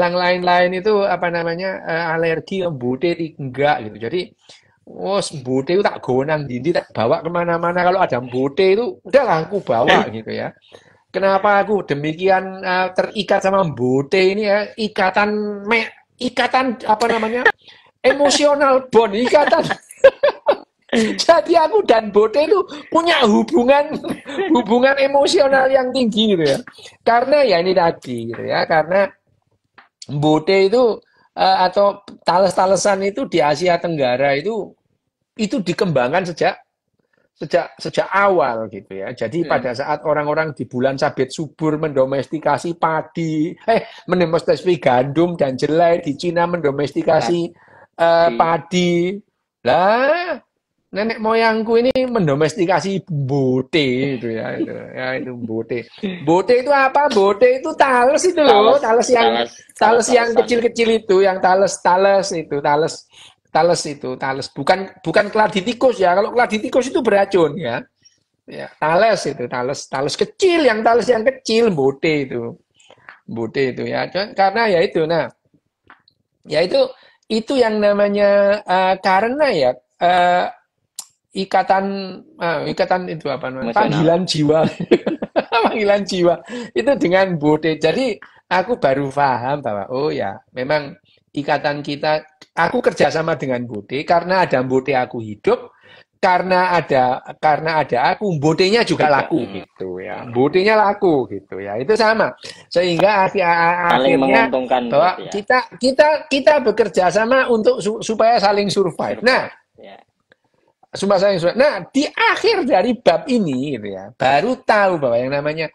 lain-lain itu apa namanya alergi ke bote enggak gitu. Jadi, oh bote itu tak gonang dindi tak bawa kemana-mana. Kalau ada bote itu udahlah aku bawa gitu ya. Kenapa aku demikian terikat sama bote ini ya? Ikatan apa namanya emosional bond ikatan. Jadi aku dan Bote itu punya hubungan emosional yang tinggi gitu ya. Karena ya ini tadi gitu ya, karena Bote itu atau tales-talesan itu di Asia Tenggara itu dikembangkan sejak awal gitu ya. Jadi pada saat orang-orang di bulan sabit subur mendomestikasi mendomestikasi gandum dan jelai, di Cina mendomestikasi padi. Lah, nenek moyangku ini mendomestikasi bote itu ya itu bote. Bote itu apa? Bote itu tales itu loh, tales yang Talesan. kecil-kecil itu, yang tales bukan keladi tikus ya. Kalau keladi tikus itu beracun ya. Ya, tales yang kecil bote itu ya. Karena ya itu ya itu yang namanya karena ya ikatan itu apa namanya? Panggilan jiwa. Panggilan jiwa itu dengan bote. Jadi aku baru paham bahwa oh ya, memang ikatan kita aku kerjasama dengan bote karena ada bote aku hidup, karena ada aku botenya juga laku gitu ya. Botenya laku gitu ya. Itu sama. Sehingga akhirnya bahwa kita bekerja sama untuk supaya saling survive. Nah, di akhir dari bab ini gitu ya, baru tahu bahwa yang namanya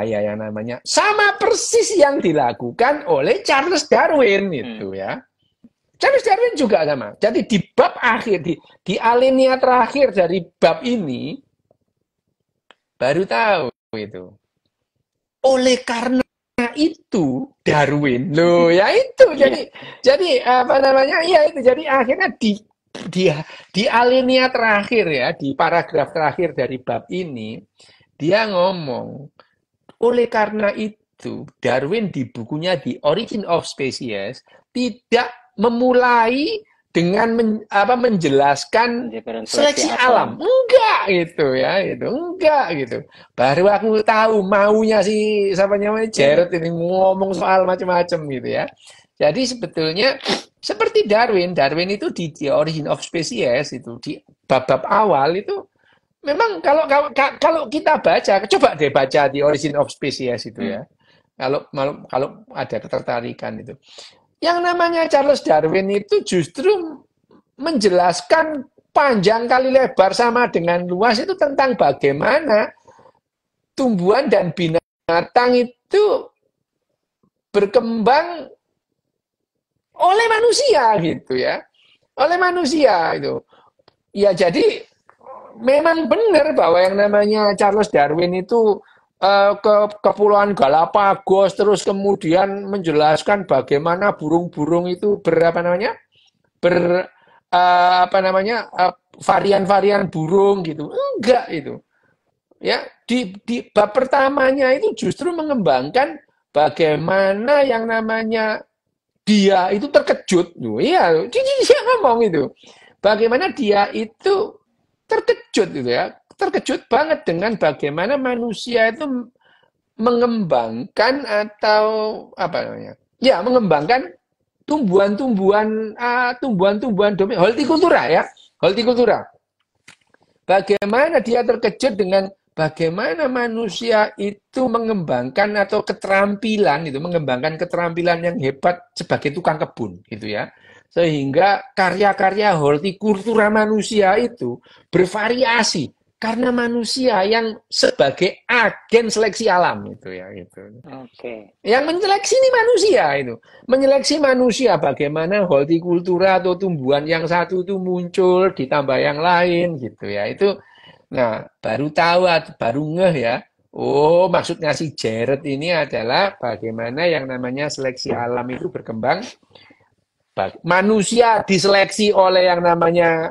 yang namanya sama persis yang dilakukan oleh Charles Darwin itu ya. Charles Darwin juga sama. Jadi di bab akhir di alinea terakhir dari bab ini baru tahu itu. Oleh karena itu Darwin loh ya itu jadi apa namanya ya itu jadi akhirnya di alinea terakhir ya di paragraf terakhir dari bab ini dia ngomong oleh karena itu Darwin di bukunya The Origin of Species tidak memulai dengan menjelaskan seleksi alam. Enggak gitu ya, enggak gitu. Baru aku tahu maunya siapa namanya Jared ini ngomong soal macam-macam gitu ya. Jadi sebetulnya seperti Darwin itu di The Origin of Species itu di bab-bab awal itu memang kalau kita baca, coba deh baca The Origin of Species itu ya. Kalau ada ketertarikan itu. Yang namanya Charles Darwin itu justru menjelaskan panjang kali lebar sama dengan luas itu tentang bagaimana tumbuhan dan binatang itu berkembang oleh manusia gitu ya. Oleh manusia itu. Ya jadi memang benar bahwa yang namanya Charles Darwin itu ke Kepulauan Galapagos, terus kemudian menjelaskan bagaimana burung-burung itu berapa namanya, apa namanya, varian-varian burung gitu. Enggak itu. Ya, di bab pertamanya itu justru mengembangkan bagaimana yang namanya dia itu terkejut. Iya, dia ngomong itu. Bagaimana dia itu terkejut gitu ya. Terkejut banget dengan bagaimana manusia itu mengembangkan atau apa namanya? Ya, mengembangkan tumbuhan-tumbuhan domestik, hortikultura ya, hortikultura. Bagaimana dia terkejut dengan bagaimana manusia itu mengembangkan atau keterampilan itu, mengembangkan keterampilan yang hebat sebagai tukang kebun gitu ya. Sehingga karya-karya hortikultura manusia itu bervariasi karena manusia yang sebagai agen seleksi alam itu ya itu. Oke. Yang menyeleksi ini manusia itu. Menyeleksi manusia bagaimana hortikultura atau tumbuhan yang satu itu muncul ditambah yang lain gitu ya. Itu nah baru tahu baru ngeh ya. Oh, maksudnya si Jared ini adalah bagaimana yang namanya seleksi alam itu berkembang. Manusia diseleksi oleh yang namanya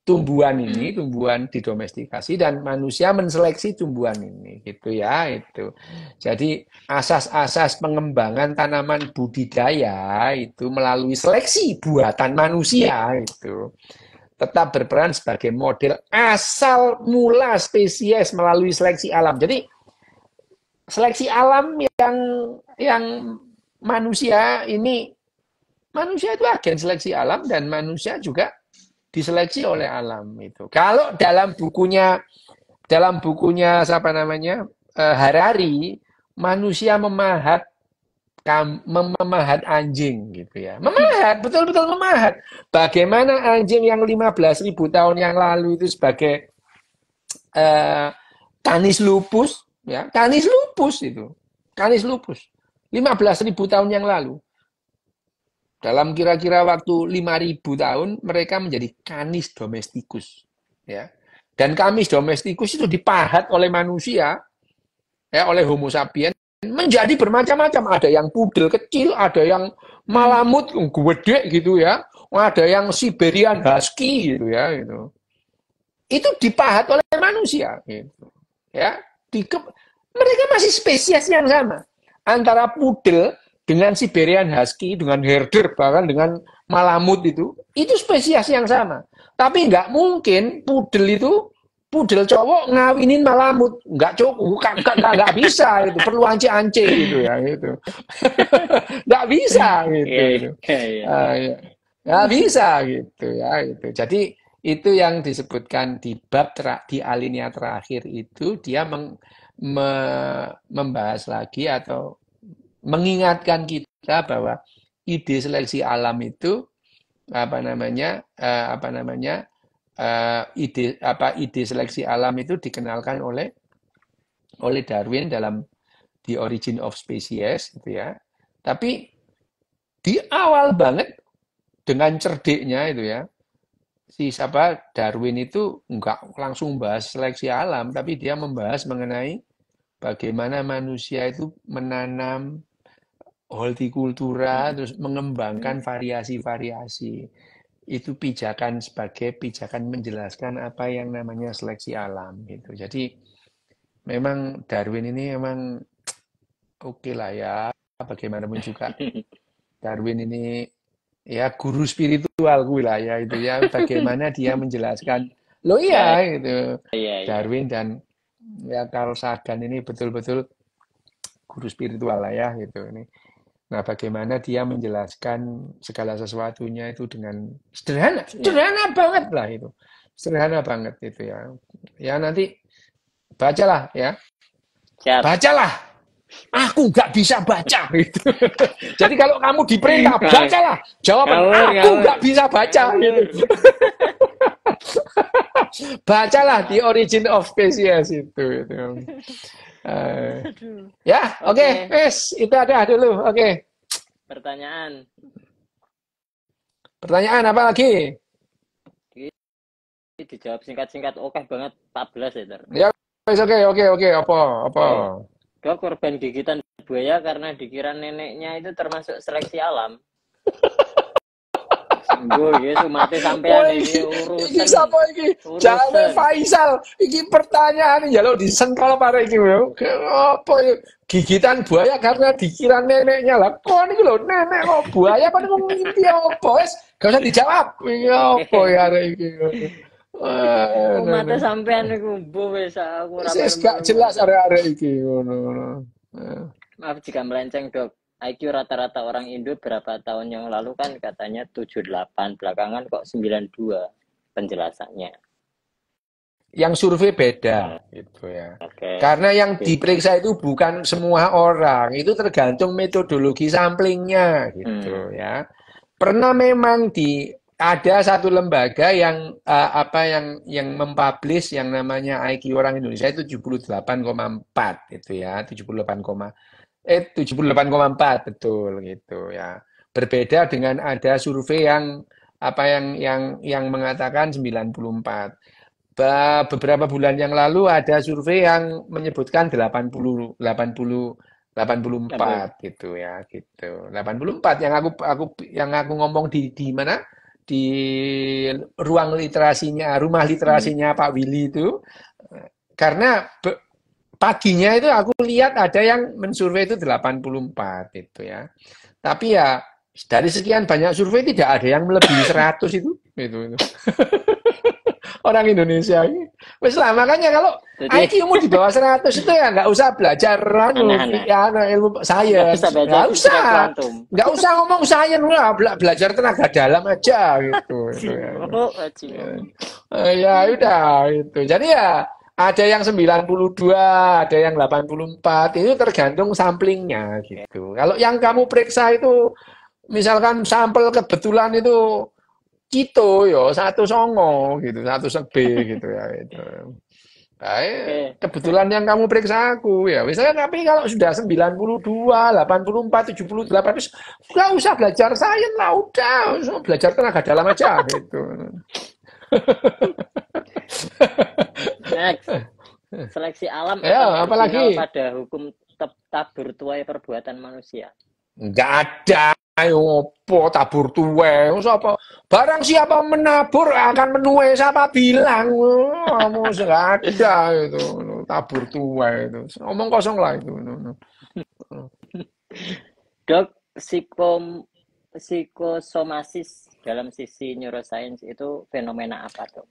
tumbuhan ini, tumbuhan didomestikasi dan manusia menseleksi tumbuhan ini, gitu ya, itu. Jadi asas-asas pengembangan tanaman budidaya itu melalui seleksi buatan manusia itu tetap berperan sebagai model asal mula spesies melalui seleksi alam. Jadi seleksi alam yang manusia itu agen seleksi alam dan manusia juga diseleksi oleh alam itu. Kalau dalam bukunya siapa namanya Harari, manusia memahat anjing gitu ya. Memahat, betul-betul memahat. Bagaimana anjing yang 15.000 tahun yang lalu itu sebagai eh, canis lupus, ya, canis lupus itu. Canis lupus. 15.000 tahun yang lalu. Dalam kira-kira waktu 5.000 tahun, mereka menjadi Canis domesticus. Ya. Dan Canis domesticus itu dipahat oleh manusia, ya, oleh Homo sapiens, menjadi bermacam-macam. Ada yang pudel kecil, ada yang malamut gede gitu ya, ada yang Siberian Husky gitu ya. Gitu. Itu dipahat oleh manusia. Gitu. Ya, mereka masih spesies yang sama. Antara pudel dengan Siberian Husky, dengan herder, bahkan dengan malamut itu spesies yang sama. Tapi nggak mungkin pudel cowok ngawinin malamut, nggak cukup, nggak bisa itu, perlu ance-ance gitu ya, gitu. Nggak bisa gitu. Iya, iya, iya. Ya. Nggak bisa gitu ya, itu. Jadi itu yang disebutkan di di alinea terakhir itu dia membahas lagi atau mengingatkan kita bahwa ide seleksi alam itu ide seleksi alam itu dikenalkan oleh Darwin dalam The Origin of Species gitu ya. Tapi di awal banget dengan cerdiknya itu ya, si Darwin itu nggak langsung bahas seleksi alam, tapi dia membahas mengenai bagaimana manusia itu menanam hortikultura, terus mengembangkan variasi-variasi. Itu pijakan sebagai pijakan menjelaskan apa yang namanya seleksi alam gitu. Jadi memang Darwin ini memang oke lah ya, bagaimanapun juga Darwin ini ya guru spiritual gue lah ya itu ya, bagaimana dia menjelaskan lo Ya, iya gitu. iya, iya. Darwin dan ya Carl Sagan ini betul-betul guru spiritual lah ya gitu ini. Nah, bagaimana dia menjelaskan segala sesuatunya itu dengan sederhana, Ya. sederhana banget lah itu, sederhana banget itu ya. Ya nanti bacalah ya, Siap. bacalah. Aku nggak bisa baca gitu. Jadi kalau kamu diperintah Ngawur, bacalah, jawaban ngawur, aku ngawur. nggak bisa baca gitu. Ngawur. Bacalah The Origin of Species itu. Ya, oke, Oke, wes itu ada dulu. Oke, pertanyaan. pertanyaan apa lagi? Ini dijawab singkat-singkat. Oke banget, 14 ya, Ter. Ya, Oke, apa? Oke. Dok, korban gigitan buaya karena dikira neneknya itu termasuk seleksi alam. Gue gitu mati sampean Wah, ini iki sapa iki? Jame urusan. Faisal. Iki pertanyaan ya lo disentol pare iki lho. Apa ya? Gigitan buaya karena dikira neneknya lah. Kok niki lho nenek kok buaya kok niku ngimpi apa? Wes, gak usah dijawab. Iki apa ya arek iki? Wah, Mati sampean iku mbuh wis aku ora Wis gak melu-melu jelas mati. arek-arek iki ngono. Maaf jika melenceng, Dok. IQ rata-rata orang Indo berapa tahun yang lalu kan katanya 78, belakangan kok 92 penjelasannya. Yang survei beda gitu ya. Oke. Karena yang diperiksa itu bukan semua orang, itu tergantung metodologi samplingnya gitu ya. Pernah memang ada satu lembaga yang yang mempublish yang namanya IQ orang Indonesia itu 78,4 itu ya, 78,4 betul gitu ya. Berbeda dengan ada survei yang yang mengatakan 94. Beberapa bulan yang lalu ada survei yang menyebutkan 84 gitu ya, gitu. 84 yang aku ngomong di mana? Di ruang literasinya, rumah literasinya Pak Willy itu. Karena paginya itu aku lihat ada yang mensurvei itu 84 itu ya. Tapi ya dari sekian banyak survei tidak ada yang melebihi 100 itu. Orang Indonesia ini. Wes lah, makanya kalau Jadi IQ-mu di bawah 100 itu ya nggak usah belajar aneh-aneh. ilmu Nggak sains. usah belajar Nggak fisika usah. kuantum. Nggak usah ngomong sains lah, belajar tenaga dalam aja gitu. Itu ya. Cimo, cimo. Ya udah itu. Jadi ya ada yang 92, ada yang 84, itu tergantung samplingnya gitu. Kalau yang kamu periksa itu misalkan sampel kebetulan itu Cito yo 1,9 gitu, 1 sebe gitu ya itu. Oke. Kebetulan yang kamu periksa aku ya. Misalnya tapi kalau sudah 92, 84, 78 wis nggak usah belajar sains lah, udah belajar tenaga dalam aja gitu. Next. Seleksi alam atau Ya, original apalagi pada hukum tabur tuai perbuatan manusia? nggak ada. Ayo, opo tabur tuwe, apa? Barang siapa menabur akan menuai. Siapa bilang? Kamu nggak ada itu tabur tuwe itu. Omong kosong lah itu. Dok, psikosomasis dalam sisi neuroscience itu fenomena apa, Dok?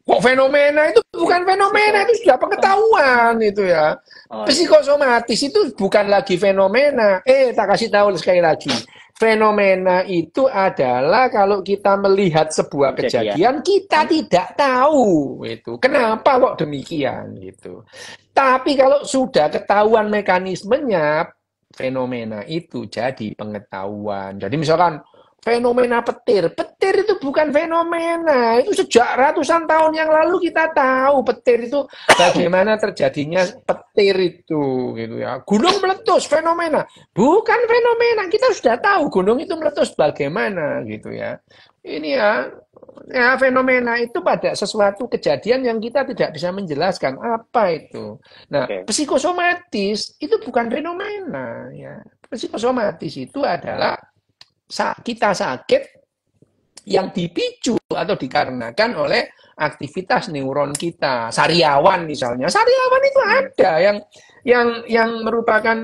Kok fenomena itu bukan fenomena, itu sudah pengetahuan itu ya. Oh iya. Psikosomatis itu bukan lagi fenomena. Tak kasih tahu sekali lagi. Fenomena itu adalah kalau kita melihat sebuah Kejadian. kejadian, kita tidak tahu itu. Kenapa kok demikian gitu. Tapi kalau sudah ketahuan mekanismenya, fenomena itu jadi pengetahuan. Jadi misalkan fenomena petir. Petir itu bukan fenomena. Itu sejak ratusan tahun yang lalu kita tahu petir itu bagaimana terjadinya petir itu gitu ya. Gunung meletus fenomena. Bukan fenomena. Kita sudah tahu gunung itu meletus bagaimana gitu ya. Ini ya fenomena itu pada sesuatu kejadian yang kita tidak bisa menjelaskan apa itu. Nah, Oke. psikosomatis itu bukan fenomena ya. Psikosomatis itu adalah kita sakit yang dipicu atau dikarenakan oleh aktivitas neuron kita. Sariawan misalnya, sariawan itu ada yang merupakan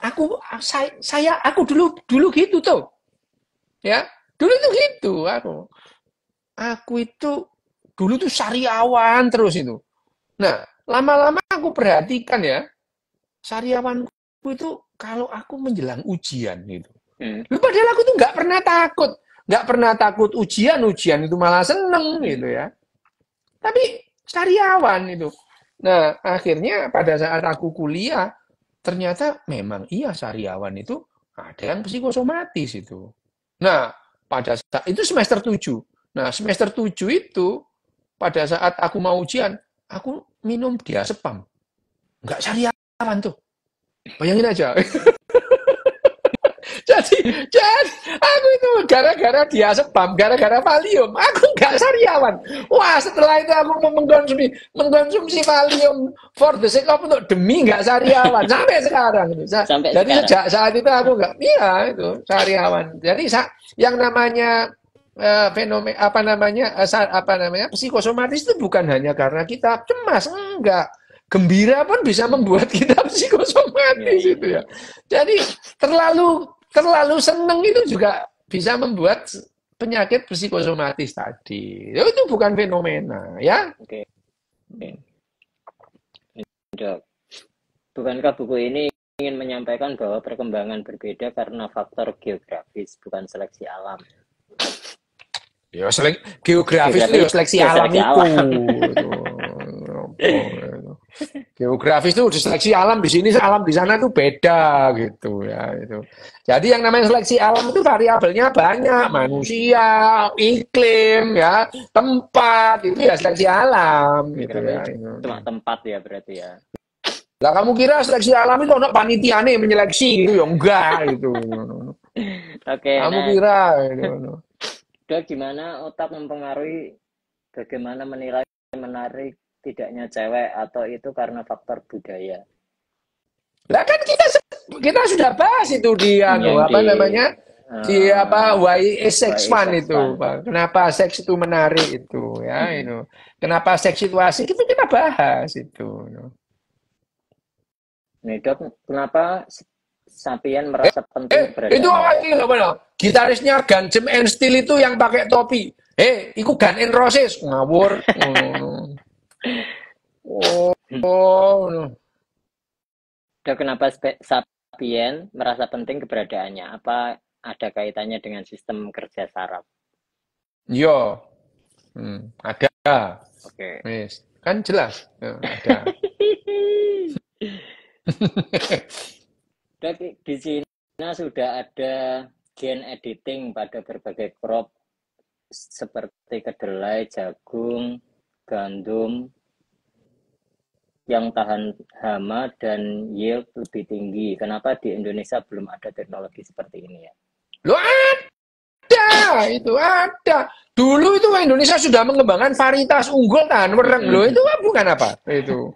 aku dulu gitu tuh. Ya, dulu itu gitu aku itu dulu tuh sariawan terus itu. Nah, lama-lama aku perhatikan ya, sariawanku itu kalau aku menjelang ujian gitu. Padahal aku tuh nggak pernah takut ujian itu malah seneng gitu ya. Tapi sariawan itu. Nah, akhirnya pada saat aku kuliah, ternyata memang iya sariawan itu ada yang psikosomatis itu. Nah, pada saat itu semester 7. Nah, semester 7 itu pada saat aku mau ujian, aku minum diazepam. Nggak sariawan tuh. Bayangin aja. jadi aku itu gara-gara dia spam, gara-gara Valium, aku nggak sariawan. Wah, setelah itu aku mau mengkonsumsi Valium for the sake of untuk demi nggak sariawan sampai sekarang. Sampai Jadi sekarang. sejak saat itu aku nggak, iya itu sariawan. Jadi yang namanya fenomena apa namanya psikosomatis itu bukan hanya karena kita cemas, enggak. Gembira pun bisa membuat kita psikosomatis Iya, itu ya. Jadi terlalu seneng itu juga bisa membuat penyakit psikosomatis tadi. Itu bukan fenomena, ya. Oke. Dok, bukankah buku ini ingin menyampaikan bahwa perkembangan berbeda karena faktor geografis, bukan seleksi alam? Ya, geografis itu ya seleksi alam itu. Geografis itu seleksi alam di sini, alam di sana tuh beda gitu ya itu. Jadi yang namanya seleksi alam itu variabelnya banyak, manusia, iklim ya, tempat itu ya seleksi alam gitu ya. Cuma tempat ya berarti ya. Lah kamu kira seleksi alam itu ono panitiane menyeleksi gitu ya enggak gitu. Oke. Kamu kira gitu. Dok, gimana otak mempengaruhi bagaimana menilai menarik tidaknya cewek, atau itu karena faktor budaya? Lah kan kita sudah bahas itu di di why is sex fun itu, Pak. Kenapa seks itu menarik itu ya itu. Kenapa seks itu asik itu kita bahas itu. Nih Dok, kenapa Sapien merasa penting berada? Itu lagi apa? Gitarisnya Guns N' Steel itu yang pakai topi. Iku Guns N' Roses ngawur. Dok, kenapa Sapien merasa penting keberadaannya? Apa ada kaitannya dengan sistem kerja saraf? Yo, ada. Oke. Yes. Kan jelas. Ada. Dok, di Cina sudah ada gen editing pada berbagai crop seperti kedelai, jagung, gandum yang tahan hama dan yield lebih tinggi. Kenapa di Indonesia belum ada teknologi seperti ini ya? Loh ada, itu ada. Dulu itu Indonesia sudah mengembangkan varietas unggul tahan wereng. Loh itu bukan apa? Itu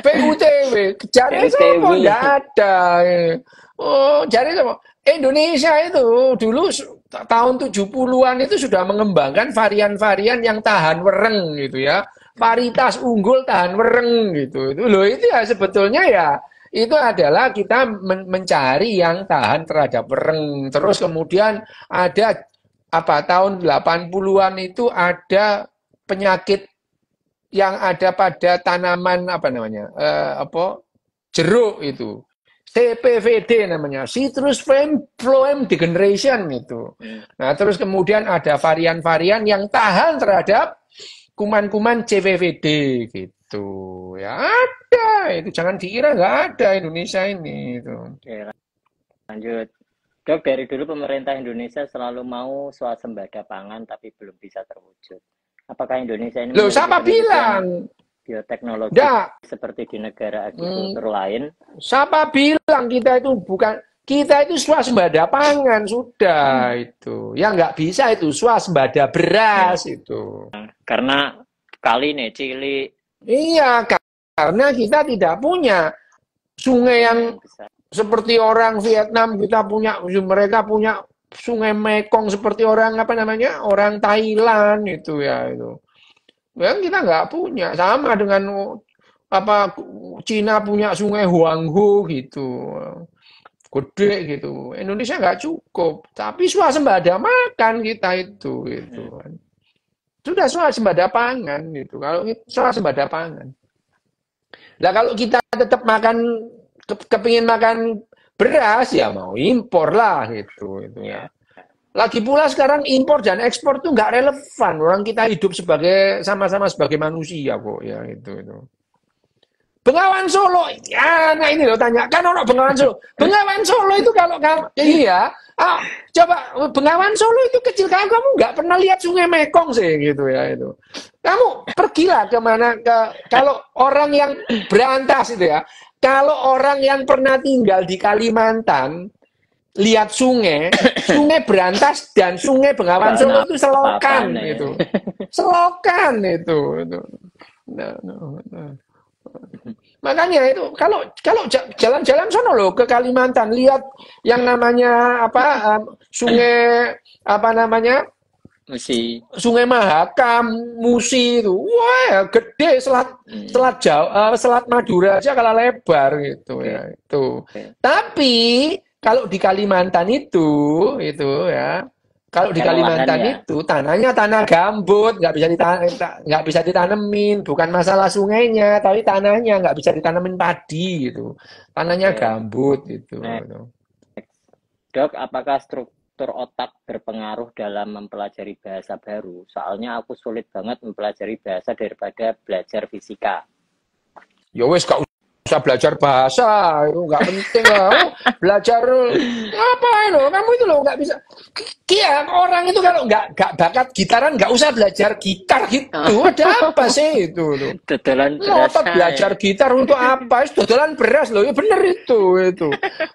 PUTW, jari semua nggak ada. Oh, jari semua. Indonesia itu dulu tahun 70-an itu sudah mengembangkan varian-varian yang tahan wereng gitu ya. Varietas unggul tahan wereng gitu. Itu loh itu ya sebetulnya ya itu adalah kita mencari yang tahan terhadap wereng. Terus kemudian ada tahun 80-an itu ada penyakit yang ada pada tanaman jeruk itu CPVD namanya, citrus phloem degeneration itu. Nah terus kemudian ada varian-varian yang tahan terhadap kuman-kuman CPVD gitu ya, ada itu, jangan dikira nggak ada Indonesia ini itu. Oke, lanjut Dok, dari dulu pemerintah Indonesia selalu mau swasembada pangan tapi belum bisa terwujud. Apakah Indonesia ini siapa bilang bioteknologi seperti di negara agrikultur lain? Siapa bilang kita itu bukan, kita itu swasembada pangan sudah itu. Yang nggak bisa itu swasembada beras itu. Karena kali nih Cili. Iya, karena kita tidak punya sungai yang seperti orang Vietnam, mereka punya Sungai Mekong seperti orang orang Thailand itu ya itu. Yang kita nggak punya, sama dengan Cina punya Sungai Huanghu gitu, gede gitu. Indonesia nggak cukup, tapi swasembada makan kita itu gitu. Sudah swasembada pangan gitu. Kalau swasembada pangan. Nah kalau kita tetap kepingin makan beras ya mau impor lah gitu ya. Lagi pula sekarang impor dan ekspor tuh nggak relevan. Orang kita hidup sama-sama sebagai manusia kok ya itu. Bengawan Solo, ya nah ini loh tanya kan orang Bengawan Solo. Bengawan Solo itu kalau coba Bengawan Solo itu kecil kamu nggak pernah lihat Sungai Mekong sih gitu ya itu. Kamu pergilah kemana kalau orang yang berantas itu ya. Kalau orang yang pernah tinggal di Kalimantan, lihat sungai Berantas dan Sungai Bengawan Solo itu selokan itu. Selokan itu. Nah. Makanya itu kalau jalan-jalan sono loh ke Kalimantan, lihat yang namanya sungai Sungai Mahakam, Musi itu, wah gede, selat Madura aja kalah lebar gitu ya itu. Tapi kalau di Kalimantan itu ya. Kalau di Kalimantan itu tanahnya tanah gambut, nggak bisa ditanemin, bukan masalah sungainya, tapi tanahnya nggak bisa ditanemin padi gitu, tanahnya gambut gitu. Dok, apakah struktur otak berpengaruh dalam mempelajari bahasa baru? Soalnya aku sulit banget mempelajari bahasa daripada belajar fisika. Ya wes gak usah belajar bahasa, itu nggak penting lah. Belajar apa itu? Kamu itu loh nggak bisa. Iya, orang itu kalau nggak bakat gitaran nggak usah belajar gitar gitu. Ada apa sih itu loh? Dodolan beras. Belajar gitar untuk apa? Dodolan beras loh. Ya bener itu.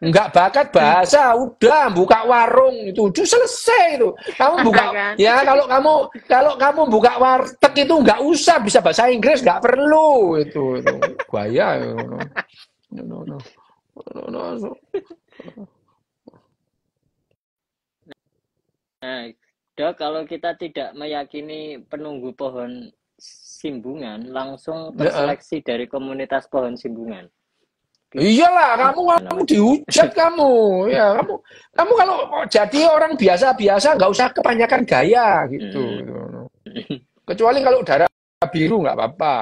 Nggak bakat bahasa, udah buka warung itu, udah selesai itu. Kamu buka ya kalau kamu buka warteg itu nggak usah bisa bahasa Inggris, nggak perlu itu. Bahaya. No. Nah, Dok, kalau kita tidak meyakini penunggu pohon simbungan, langsung terseleksi dari komunitas pohon simbungan. Iyalah, kamu dihujat kamu. Ya, kamu kalau jadi orang biasa-biasa nggak usah kebanyakan gaya gitu. Kecuali kalau darah biru nggak apa-apa.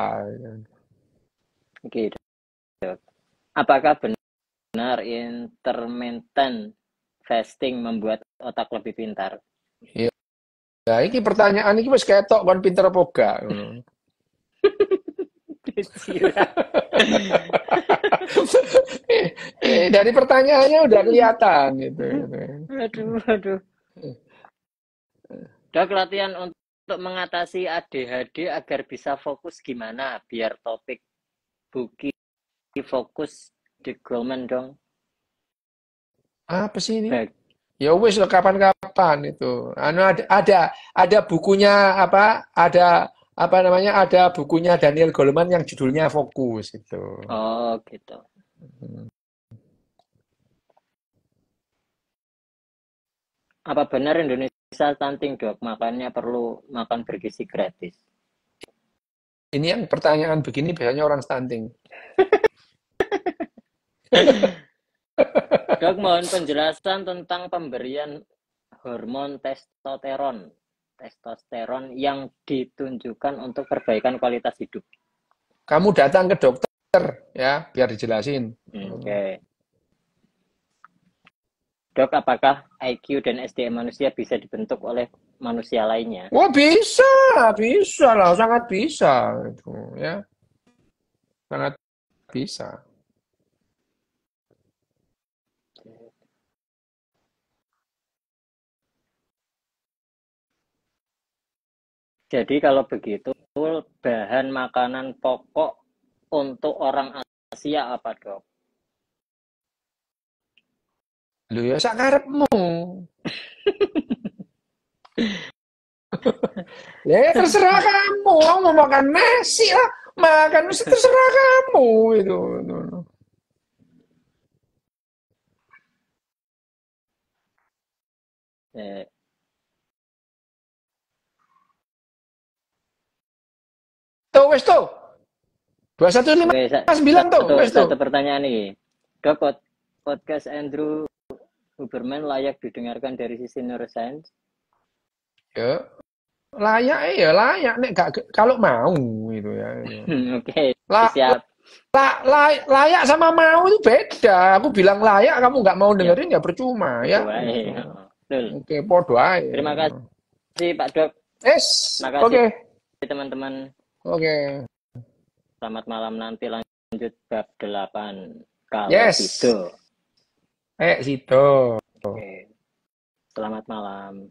Oke, Dok. Apakah benar intermittent fasting membuat otak lebih pintar? Iya. Nah, ini pertanyaan ini wis ketok kon pinter apa gak ngono. Dari pertanyaannya udah kelihatan gitu. Aduh. Dok, latihan untuk mengatasi ADHD agar bisa fokus gimana? Biar topik buki fokus di Goldman dong. Apa sih ini? Ya wis kapan-kapan itu. Ada bukunya ada bukunya Daniel Goleman yang judulnya Fokus itu. Oh, gitu. Apa benar Indonesia stunting, Dok? Makanya perlu makan bergizi gratis. Ini yang pertanyaan begini biasanya orang stunting. Dok, mohon penjelasan tentang pemberian hormon testosteron yang ditunjukkan untuk perbaikan kualitas hidup. Kamu datang ke dokter ya, biar dijelasin. Oke. Dok, apakah IQ dan SDM manusia bisa dibentuk oleh manusia lainnya? Wah, bisa lah, sangat bisa itu ya. Sangat bisa. Jadi kalau begitu, bahan makanan pokok untuk orang Asia apa, Dok? Lho ya sak karepmu. Ya terserah kamu, mau makan nasi lah, makan nasi terserah kamu itu. Tuh, wes tuh. 2159 tuh, wes tuh. Satu pertanyaan nih. Dok, podcast Andrew Huberman layak didengarkan dari sisi neuroscience? Ya, layak nek kalau mau gitu ya. Oke, siap. Layak sama mau itu beda. Aku bilang layak, kamu nggak mau dengerin ya percuma ya. Oke, podo aja. Terima kasih Pak Dok. Oke. Teman-teman. Oke. Selamat malam, nanti lanjut bab 8. Kalau Situ. Oke. Selamat malam.